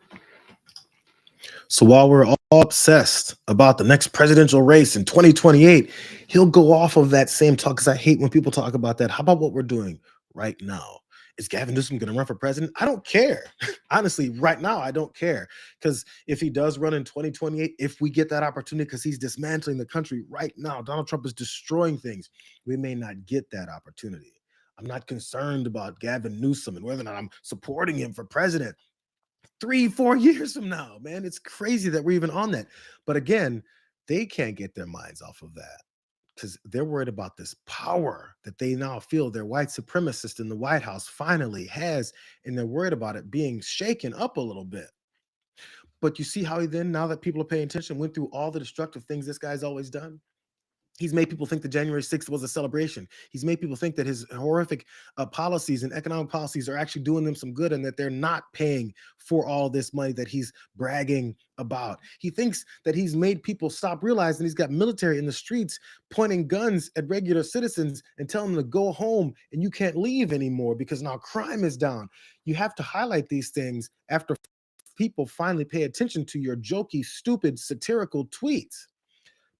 So while we're all obsessed about the next presidential race in 2028, he'll go off of that same talk, because I hate when people talk about that. How about what we're doing right now? Is Gavin Newsom going to run for president? I don't care. Honestly, right now, I don't care. Because if he does run in 2028, if we get that opportunity, because he's dismantling the country right now, Donald Trump is destroying things, we may not get that opportunity. I'm not concerned about Gavin Newsom and whether or not I'm supporting him for president 3-4 years from now, man. It's crazy that we're even on that. But again, they can't get their minds off of that, because they're worried about this power that they now feel their white supremacist in the White House finally has, and they're worried about it being shaken up a little bit. But you see how he then, now that people are paying attention, went through all the destructive things this guy's always done? He's made people think that January 6th was a celebration. He's made people think that his horrific policies and economic policies are actually doing them some good and that they're not paying for all this money that he's bragging about. He thinks that he's made people stop realizing he's got military in the streets pointing guns at regular citizens and telling them to go home and you can't leave anymore because now crime is down. You have to highlight these things after people finally pay attention to your jokey, stupid, satirical tweets.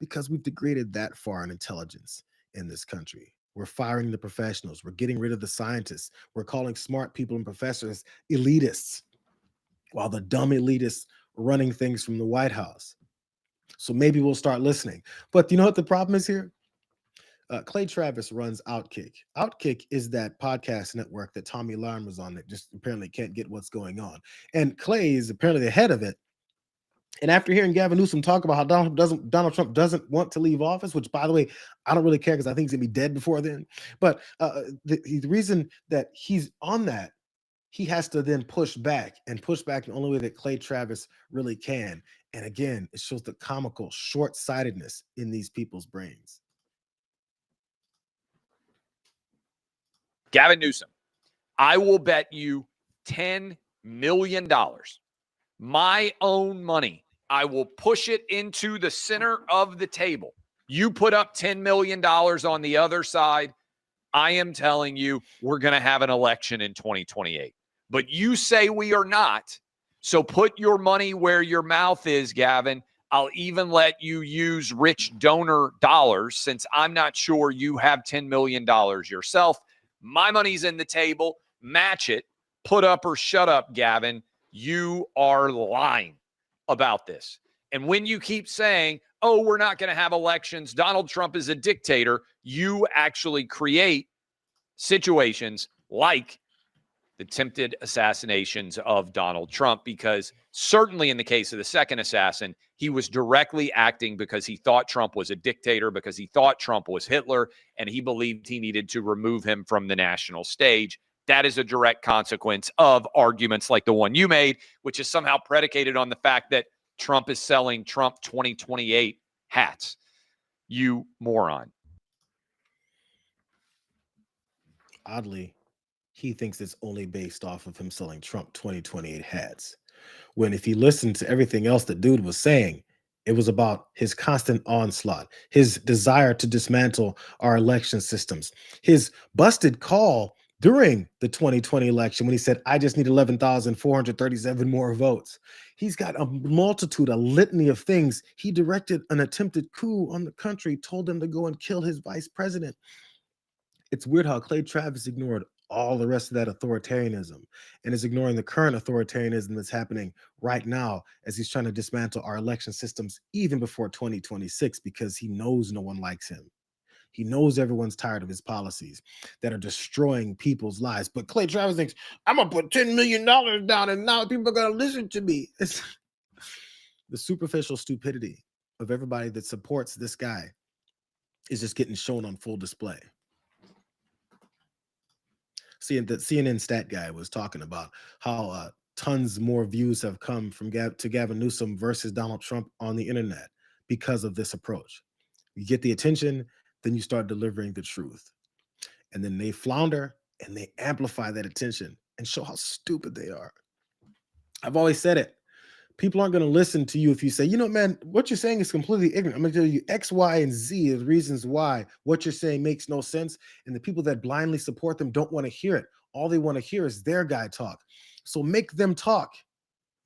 Because we've degraded that far in intelligence in this country. We're firing the professionals. We're getting rid of the scientists. We're calling smart people and professors elitists, while the dumb elitists are running things from the White House. So maybe we'll start listening. But you know what the problem is here? Clay Travis runs Outkick. Outkick is that podcast network that Tommy Larn was on that just apparently can't get what's going on. And Clay is apparently the head of it. And after hearing Gavin Newsom talk about how Donald Trump doesn't want to leave office, which, by the way, I don't really care because I think he's going to be dead before then. But the reason that he's on that, he has to then push back in the only way that Clay Travis really can. And again, it shows the comical short-sightedness in these people's brains. Gavin Newsom, I will bet you $10 million, my own money. I will push it into the center of the table. You put up $10 million on the other side. I am telling you, we're going to have an election in 2028. But you say we are not. So put your money where your mouth is, Gavin. I'll even let you use rich donor dollars since I'm not sure you have $10 million yourself. My money's in the table. Match it. Put up or shut up, Gavin. You are lying about this. And when you keep saying, oh, we're not going to have elections, Donald Trump is a dictator, you actually create situations like the attempted assassinations of Donald Trump, because certainly in the case of the second assassin, he was directly acting because he thought Trump was a dictator, because he thought Trump was Hitler, and he believed he needed to remove him from the national stage. That is a direct consequence of arguments like the one you made, which is somehow predicated on the fact that Trump is selling Trump 2028 hats. You moron. Oddly, he thinks it's only based off of him selling Trump 2028 hats. When if he listened to everything else the dude was saying, it was about his constant onslaught, his desire to dismantle our election systems, his busted call during the 2020 election when he said, I just need 11,437 more votes. He's got a multitude, a litany of things. He directed an attempted coup on the country, told them to go and kill his vice president. It's weird how Clay Travis ignored all the rest of that authoritarianism and is ignoring the current authoritarianism that's happening right now as he's trying to dismantle our election systems even before 2026 because he knows no one likes him. He knows everyone's tired of his policies that are destroying people's lives. But Clay Travis thinks, I'm going to put $10 million down and now people are going to listen to me. It's the superficial stupidity of everybody that supports this guy is just getting shown on full display. Seeing that CNN stat guy was talking about how tons more views have come from to Gavin Newsom versus Donald Trump on the internet because of this approach. You get the attention, then you start delivering the truth. And then they flounder and they amplify that attention and show how stupid they are. I've always said it. People aren't going to listen to you if you say, you know, man, what you're saying is completely ignorant. I'm going to tell you X, Y, and Z of reasons why what you're saying makes no sense. And the people that blindly support them don't want to hear it. All they want to hear is their guy talk. So make them talk.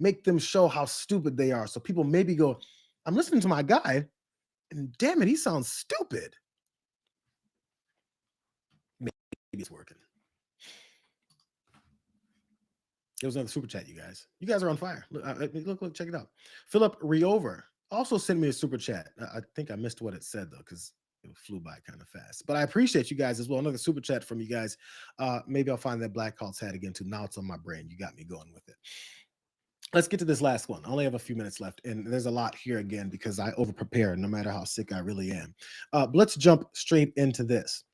Make them show how stupid they are. So people maybe go, I'm listening to my guy, and damn it, he sounds stupid. Maybe it's working. There was another super chat, you guys. You guys are on fire. Look, check it out. Philip Riover also sent me a super chat. I think I missed what it said, though, because it flew by kind of fast. But I appreciate you guys as well. Another super chat from you guys. Maybe I'll find that Black Cult's hat again, too. Now it's on my brain. You got me going with it. Let's get to this last one. I only have a few minutes left, and there's a lot here again because I over-prepare no matter how sick I really am. But let's jump straight into this.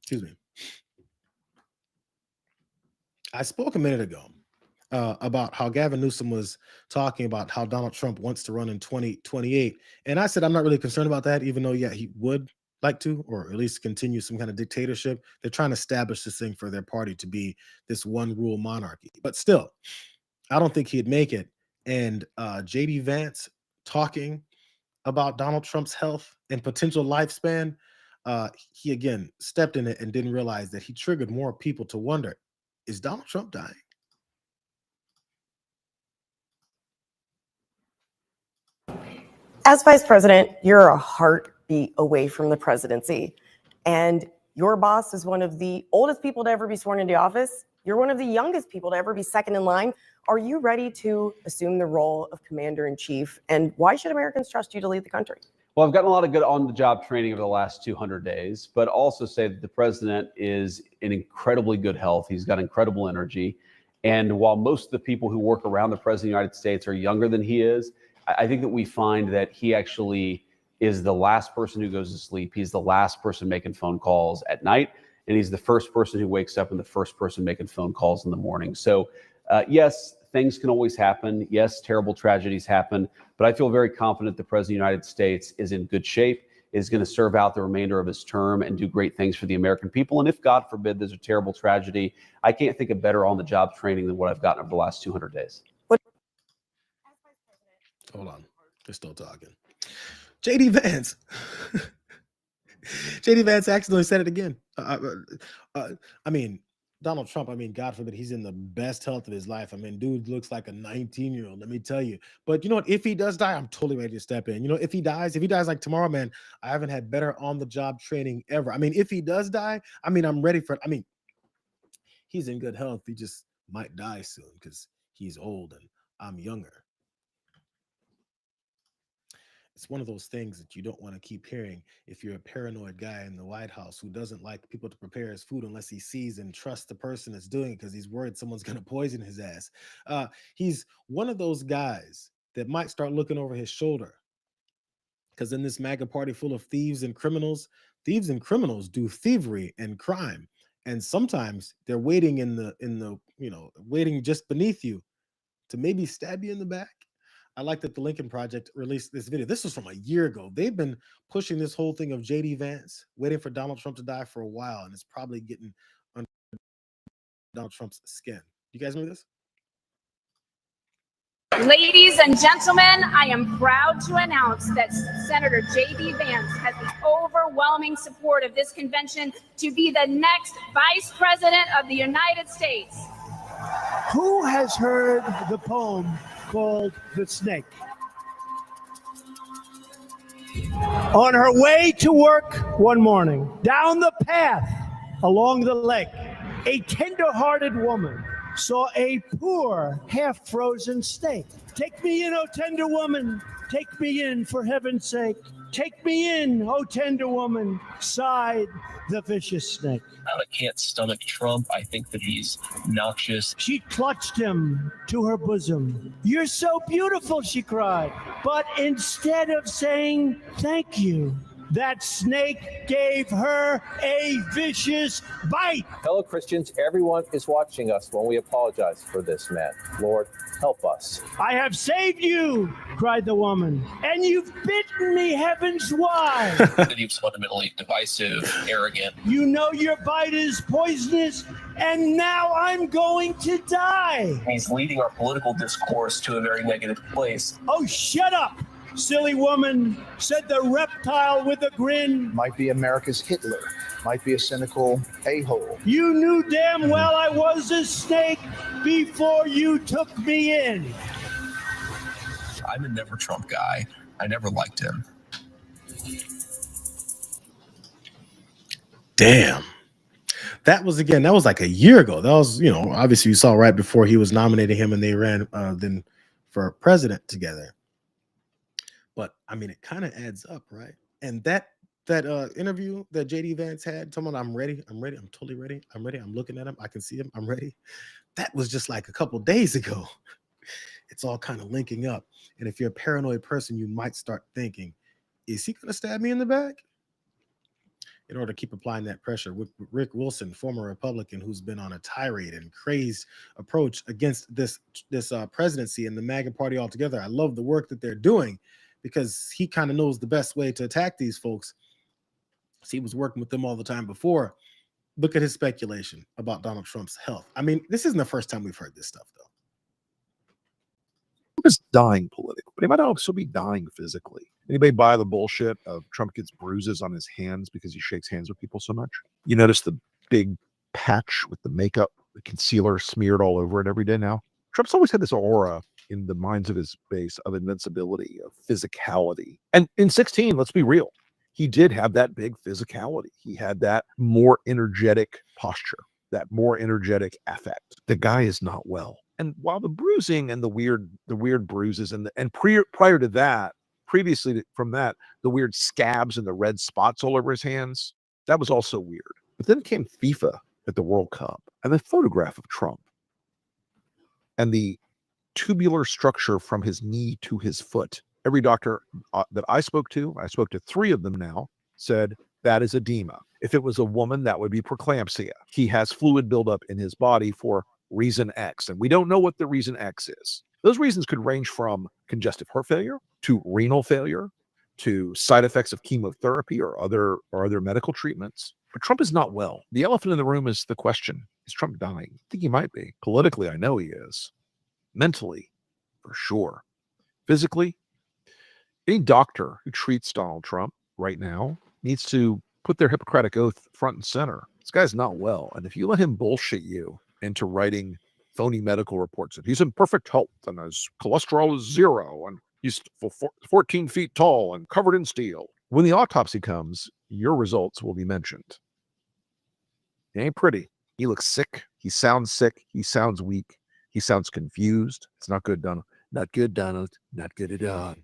Excuse me. I spoke a minute ago about how Gavin Newsom was talking about how Donald Trump wants to run in 2028. And I said, I'm not really concerned about that, even though, yeah, he would like to, or at least continue some kind of dictatorship. They're trying to establish this thing for their party to be this one rule monarchy. But still, I don't think he'd make it. And JD Vance talking about Donald Trump's health and potential lifespan, he again stepped in it and didn't realize that he triggered more people to wonder, is Donald Trump dying? As vice president, you're a heartbeat away from the presidency. And your boss is one of the oldest people to ever be sworn into office. You're one of the youngest people to ever be second in line. Are you ready to assume the role of commander-in-chief? And why should Americans trust you to lead the country? Well, I've gotten a lot of good on-the-job training over the last 200 days, but also say that the president is in incredibly good health. He's got incredible energy. And while most of the people who work around the president of the United States are younger than he is, I think that we find that he actually is the last person who goes to sleep. He's the last person making phone calls at night, and he's the first person who wakes up and the first person making phone calls in the morning. So yes, things can always happen. Yes, terrible tragedies happen, but I feel very confident the president of the United States is in good shape, is going to serve out the remainder of his term and do great things for the American people. And if, God forbid, there's a terrible tragedy, I can't think of better on-the-job training than what I've gotten over the last 200 days. Hold on, they're still talking. JD Vance. JD Vance accidentally said it again. I mean, Donald Trump, I mean, God forbid, he's in the best health of his life. I mean, dude looks like a 19-year-old, let me tell you. But you know what? If he does die, I'm totally ready to step in. You know, if he dies like tomorrow, man, I haven't had better on-the-job training ever. I mean, if he does die, I mean, I'm ready for it. I mean, he's in good health. He just might die soon because he's old and I'm younger. It's one of those things that you don't want to keep hearing if you're a paranoid guy in the White House who doesn't like people to prepare his food unless he sees and trusts the person that's doing it because he's worried someone's going to poison his ass. He's one of those guys that might start looking over his shoulder because in this MAGA party full of thieves and criminals do thievery and crime. And sometimes they're waiting in the waiting just beneath you to maybe stab you in the back. I like that the Lincoln Project released this video. This was from a year ago. They've been pushing this whole thing of JD Vance, waiting for Donald Trump to die for a while, and it's probably getting under Donald Trump's skin. You guys remember this? Ladies and gentlemen, I am proud to announce that Senator J.D. Vance has the overwhelming support of this convention to be the next Vice President of the United States. Who has heard the poem called The Snake? On her way to work one morning, down the path along the lake, a tender-hearted woman saw a poor, half-frozen snake. Take me in, oh tender woman, take me in for heaven's sake. Take me in, oh tender woman, sighed the vicious snake. I can't stomach Trump. I think that he's noxious. She clutched him to her bosom. You're so beautiful, she cried. But instead of saying thank you, that snake gave her a vicious bite. Fellow Christians, everyone is watching us when we apologize for this man. Lord, help us. I have saved you, cried the woman, and you've bitten me, heavens why? That he was fundamentally divisive, arrogant. You know your bite is poisonous, and now I'm going to die. He's leading our political discourse to a very negative place. Oh, shut up, silly woman, said the reptile with a grin. Might be America's Hitler, might be a cynical a-hole. You knew damn well I was a snake before you took me in. I'm a never Trump guy. I never liked him. Damn. That was like a year ago. That was, obviously you saw right before he was nominating him and they ran then for president together. But I mean, it kind of adds up, right? And that interview that JD Vance had, someone, I'm ready, I'm totally ready, I'm looking at him, I can see him, I'm ready. That was just like a couple days ago. It's all kind of linking up. And if you're a paranoid person, you might start thinking, is he going to stab me in the back? in order to keep applying that pressure. With Rick Wilson, former Republican, who's been on a tirade and crazed approach against this presidency and the MAGA party altogether. I love the work that they're doing because he kind of knows the best way to attack these folks. So he was working with them all the time before. Look at his speculation about Donald Trump's health. I mean, this isn't the first time we've heard this stuff, though. Trump is dying politically, but he might also be dying physically. Anybody buy the bullshit of Trump gets bruises on his hands because he shakes hands with people so much? You notice the big patch with the makeup, the concealer smeared all over it every day now? Trump's always had this aura in the minds of his base of invincibility, of physicality. And in 16, let's be real, he did have that big physicality. He had that more energetic posture, that more energetic affect. The guy is not well. And while the bruising and the weird bruises prior to that, previously from that, the weird scabs and the red spots all over his hands, that was also weird. But then came FIFA at the World Cup and the photograph of Trump and the tubular structure from his knee to his foot. Every doctor that I spoke to 3 of them now, said that is edema. If it was a woman, that would be preeclampsia. He has fluid buildup in his body for reason X, and we don't know what the reason X is. Those reasons could range from congestive heart failure to renal failure to side effects of chemotherapy or other medical treatments. But Trump is not well. The elephant in the room is the question, is Trump dying? I think he might be. Politically, I know he is. Mentally, for sure. Physically, any doctor who treats Donald Trump right now needs to put their Hippocratic oath front and center. This guy's not well. And if you let him bullshit you into writing phony medical reports that he's in perfect health and his cholesterol is 0 and he's 14 feet tall and covered in steel, when the autopsy comes, your results will be mentioned. It ain't pretty. He looks sick. He sounds weak. He sounds confused. It's not good, Donald. Not good, Donald. Not good at all.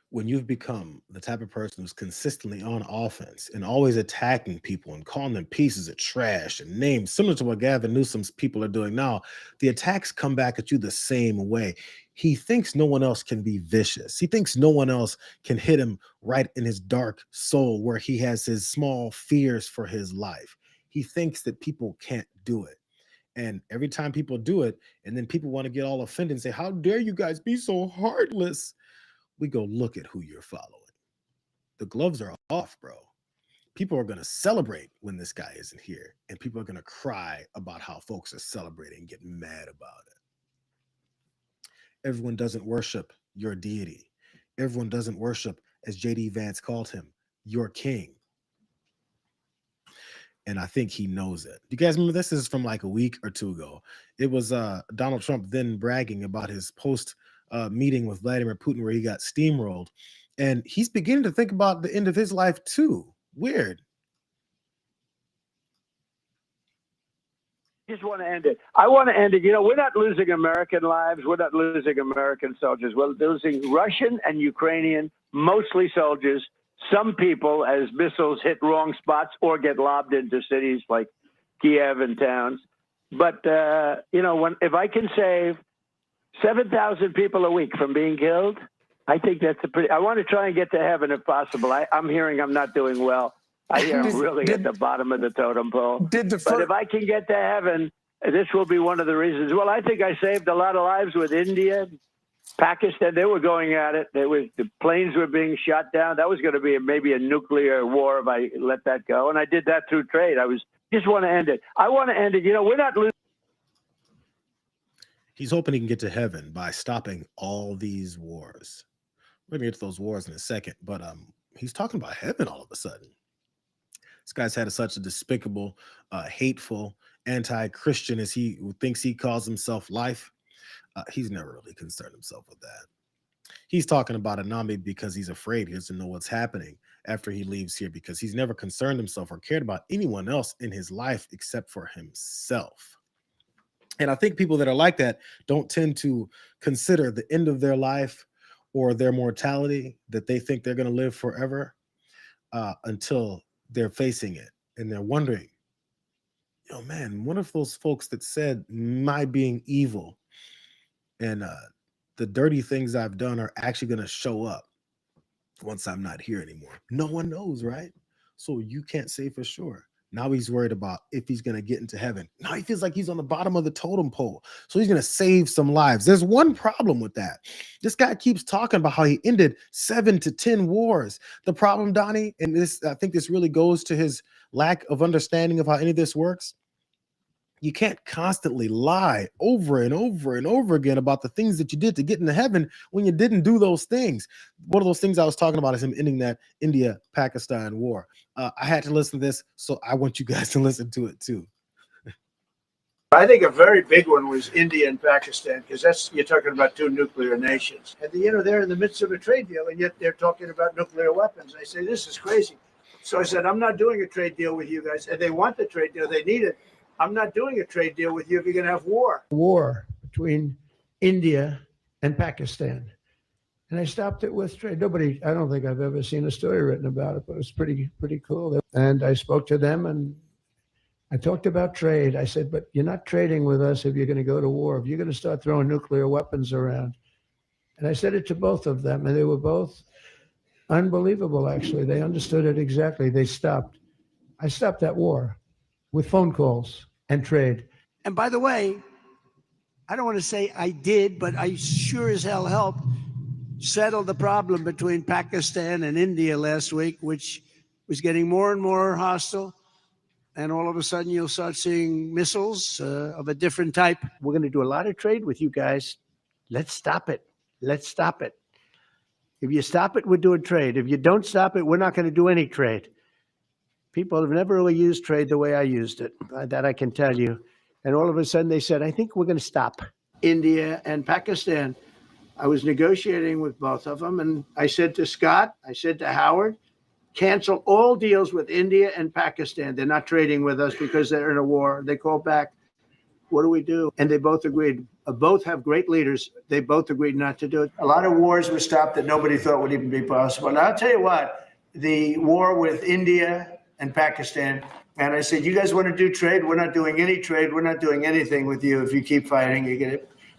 When you've become the type of person who's consistently on offense and always attacking people and calling them pieces of trash and names, similar to what Gavin Newsom's people are doing now, the attacks come back at you the same way. He thinks no one else can be vicious. He thinks no one else can hit him right in his dark soul where he has his small fears for his life. He thinks that people can't do it. And every time people do it, and then people want to get all offended and say, how dare you guys be so heartless? We go look at who you're following. The gloves are off, bro. People are going to celebrate when this guy isn't here, and people are going to cry about how folks are celebrating and get mad about it. Everyone doesn't worship your deity. Everyone doesn't worship, as JD Vance called him, your king. And I think he knows it. Do you guys remember this? This is from like a week or 2 ago. It was Donald Trump then bragging about his post meeting with Vladimir Putin where he got steamrolled. And he's beginning to think about the end of his life too. Weird. Just want to end it. I want to end it. You know, we're not losing American lives. We're not losing American soldiers. We're losing Russian and Ukrainian, mostly soldiers. Some people, as missiles hit wrong spots or get lobbed into cities like Kiev and towns. But, you know, if I can save 7,000 people a week from being killed, I think that's I want to try and get to heaven if possible. I'm hearing I'm not doing well. I hear I'm really at the bottom of the totem pole. But if I can get to heaven, this will be one of the reasons. Well, I think I saved a lot of lives with India, Pakistan. They were going at it. The planes were being shot down. That was going to be maybe a nuclear war if I let that go. And I did that through trade. Just want to end it. I want to end it. You know, we're not losing. He's hoping he can get to heaven by stopping all these wars. We're going to get to those wars in a second, but he's talking about heaven all of a sudden. This guy's had such a despicable, hateful, anti-Christian as he thinks he calls himself life. He's never really concerned himself with that. He's talking about Anami because he's afraid he doesn't know what's happening after he leaves here, because he's never concerned himself or cared about anyone else in his life except for himself. And I think people that are like that don't tend to consider the end of their life or their mortality, that they think they're going to live forever, until they're facing it and they're wondering, yo, man, what if those folks that said my being evil and the dirty things I've done are actually going to show up once I'm not here anymore? No one knows, right? So you can't say for sure. Now he's worried about if he's going to get into heaven. Now he feels like he's on the bottom of the totem pole. So he's going to save some lives. There's one problem with that. This guy keeps talking about how he ended 7 to 10 wars. The problem, Donnie, and this, I think this really goes to his lack of understanding of how any of this works. You can't constantly lie over and over and over again about the things that you did to get into heaven when you didn't do those things. One of those things I was talking about is him ending that India-Pakistan war. I had to listen to this, so I want you guys to listen to it too. I think a very big one was India and Pakistan, because that's, you're talking about two nuclear nations. And, they're in the midst of a trade deal, and yet they're talking about nuclear weapons. I say, this is crazy. So I said, I'm not doing a trade deal with you guys. And they want the trade deal. They need it. I'm not doing a trade deal with you if you're going to have war. War between India and Pakistan. And I stopped it with trade. I don't think I've ever seen a story written about it, but it's pretty cool. And I spoke to them and I talked about trade. I said, but you're not trading with us if you're going to go to war, if you're going to start throwing nuclear weapons around. And I said it to both of them, and they were both unbelievable, actually. They understood it exactly. They stopped. I stopped that war with phone calls and trade. And by the way, I don't want to say I did, but I sure as hell helped settle the problem between Pakistan and India last week, which was getting more and more hostile. And all of a sudden, you'll start seeing missiles of a different type. We're going to do a lot of trade with you guys. Let's stop it. Let's stop it. If you stop it, we're doing trade. If you don't stop it, we're not going to do any trade. People have never really used trade the way I used it. That I can tell you. And all of a sudden, they said, I think we're going to stop. India and Pakistan. I was negotiating with both of them. And I said to Scott, I said to Howard, cancel all deals with India and Pakistan. They're not trading with us because they're in a war. They called back, what do we do? And they both agreed. Both have great leaders. They both agreed not to do it. A lot of wars were stopped that nobody thought would even be possible. And I'll tell you what, the war with India and Pakistan, and I said, you guys want to do trade? We're not doing any trade. We're not doing anything with you if you keep fighting.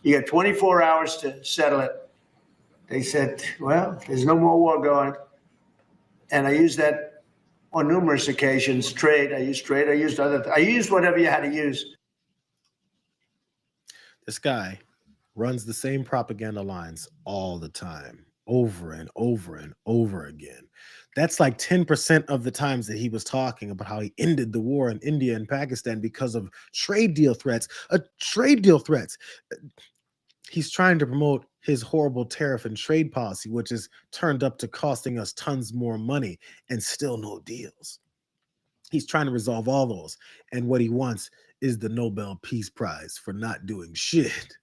You got 24 hours to settle it. They said, well, there's no more war going. And I used that on numerous occasions. Trade, I used I used whatever you had to use. This guy runs the same propaganda lines all the time, over and over and over again. That's like 10% of the times that he was talking about how he ended the war in India and Pakistan because of trade deal threats. He's trying to promote his horrible tariff and trade policy, which has turned up to costing us tons more money and still no deals. He's trying to resolve all those. And what he wants is the Nobel Peace Prize for not doing shit,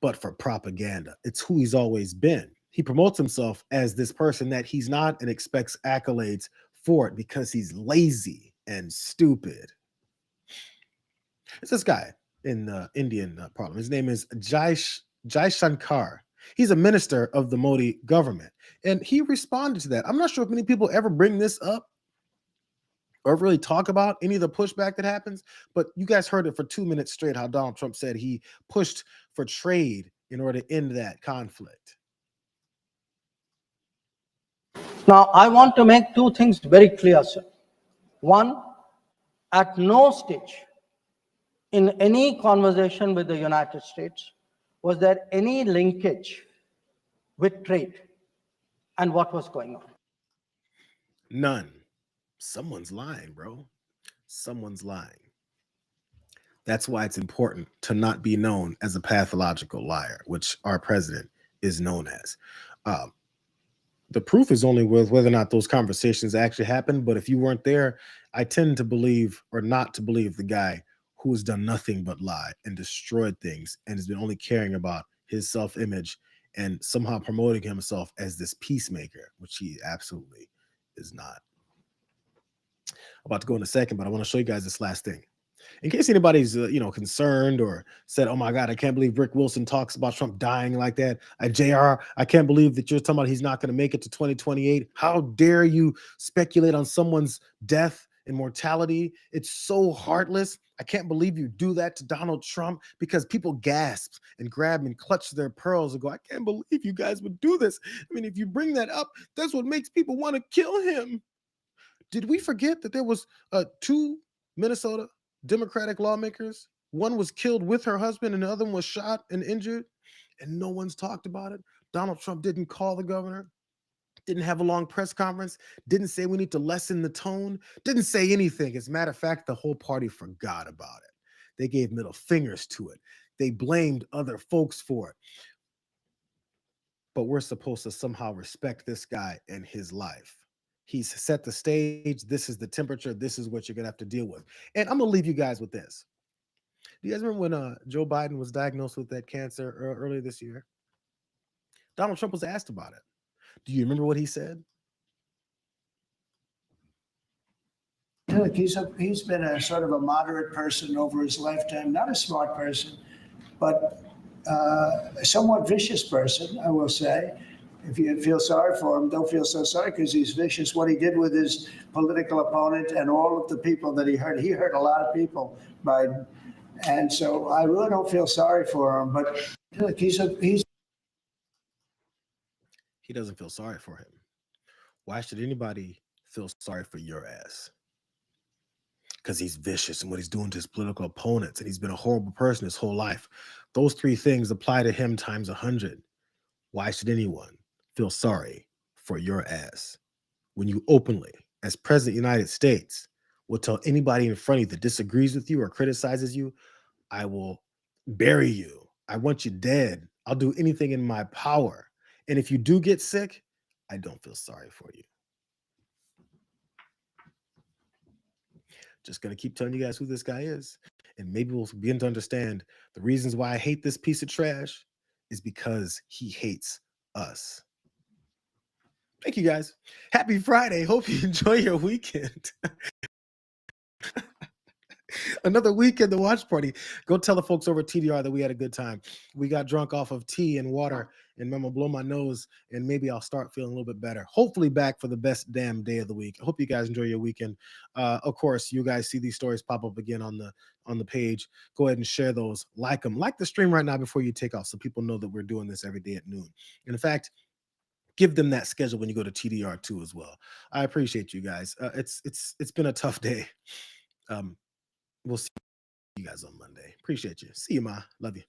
but for propaganda. It's who he's always been. He promotes himself as this person that he's not and expects accolades for it because he's lazy and stupid. It's this guy in the Indian parliament. His name is Jaishankar. He's a minister of the Modi government. And he responded to that. I'm not sure if many people ever bring this up or really talk about any of the pushback that happens, but you guys heard it for 2 minutes straight how Donald Trump said he pushed for trade in order to end that conflict. Now, I want to make two things very clear, sir. One, at no stage in any conversation with the United States was there any linkage with trade and what was going on. None. Someone's lying, bro. Someone's lying. That's why it's important to not be known as a pathological liar, which our president is known as. The proof is only with whether or not those conversations actually happened. But if you weren't there, I tend to believe or not to believe the guy who has done nothing but lie and destroyed things and has been only caring about his self-image and somehow promoting himself as this peacemaker, which he absolutely is not. I'm about to go in a second, but I want to show you guys this last thing. In case anybody's concerned or said, oh my God, I can't believe Rick Wilson talks about Trump dying like that. JR, I can't believe that you're talking about he's not going to make it to 2028. How dare you speculate on someone's death and mortality. It's so heartless. I can't believe you do that to Donald Trump, because people gasp and grab and clutch their pearls and go, I can't believe you guys would do this. I mean, if you bring that up, that's what makes people want to kill him. Did we forget that there was 2 Minnesota Democratic lawmakers? One was killed with her husband and the other one was shot and injured, and no one's talked about it. Donald Trump didn't call the governor, didn't have a long press conference, didn't say we need to lessen the tone, didn't say anything. As a matter of fact, the whole party forgot about it. They gave middle fingers to it. They blamed other folks for it. But we're supposed to somehow respect this guy and his life. He's set the stage. This is the temperature. This is what you're going to have to deal with. And I'm going to leave you guys with this. Do you guys remember when Joe Biden was diagnosed with that cancer earlier this year? Donald Trump was asked about it. Do you remember what he said? Look, he's been a sort of a moderate person over his lifetime, not a smart person, but a somewhat vicious person, I will say. If you feel sorry for him, don't feel so sorry, because he's vicious. What he did with his political opponent and all of the people that he hurt a lot of people, Biden. And so I really don't feel sorry for him. But look, he doesn't feel sorry for him. Why should anybody feel sorry for your ass? Because he's vicious and what he's doing to his political opponents, and he's been a horrible person his whole life. Those 3 things apply to him times 100. Why should anyone feel sorry for your ass when you openly, as president of the United States, will tell anybody in front of you that disagrees with you or criticizes you, I will bury you. I want you dead. I'll do anything in my power. And if you do get sick, I don't feel sorry for you. Just going to keep telling you guys who this guy is. And maybe we'll begin to understand the reasons why I hate this piece of trash is because he hates us. Thank you, guys. Happy Friday. Hope you enjoy your weekend. Another week in the watch party. Go tell the folks over at TDR that we had a good time. We got drunk off of tea and water, and I'm gonna blow my nose, and maybe I'll start feeling a little bit better. Hopefully back for the best damn day of the week. I hope you guys enjoy your weekend. Of course, you guys see these stories pop up again on the page. Go ahead and share those. Like them. Like the stream right now before you take off, so people know that we're doing this every day at noon. And in fact, give them that schedule when you go to TDR too as well. I appreciate you guys. It's been a tough day. We'll see you guys on Monday. Appreciate you. See you, Ma. Love you.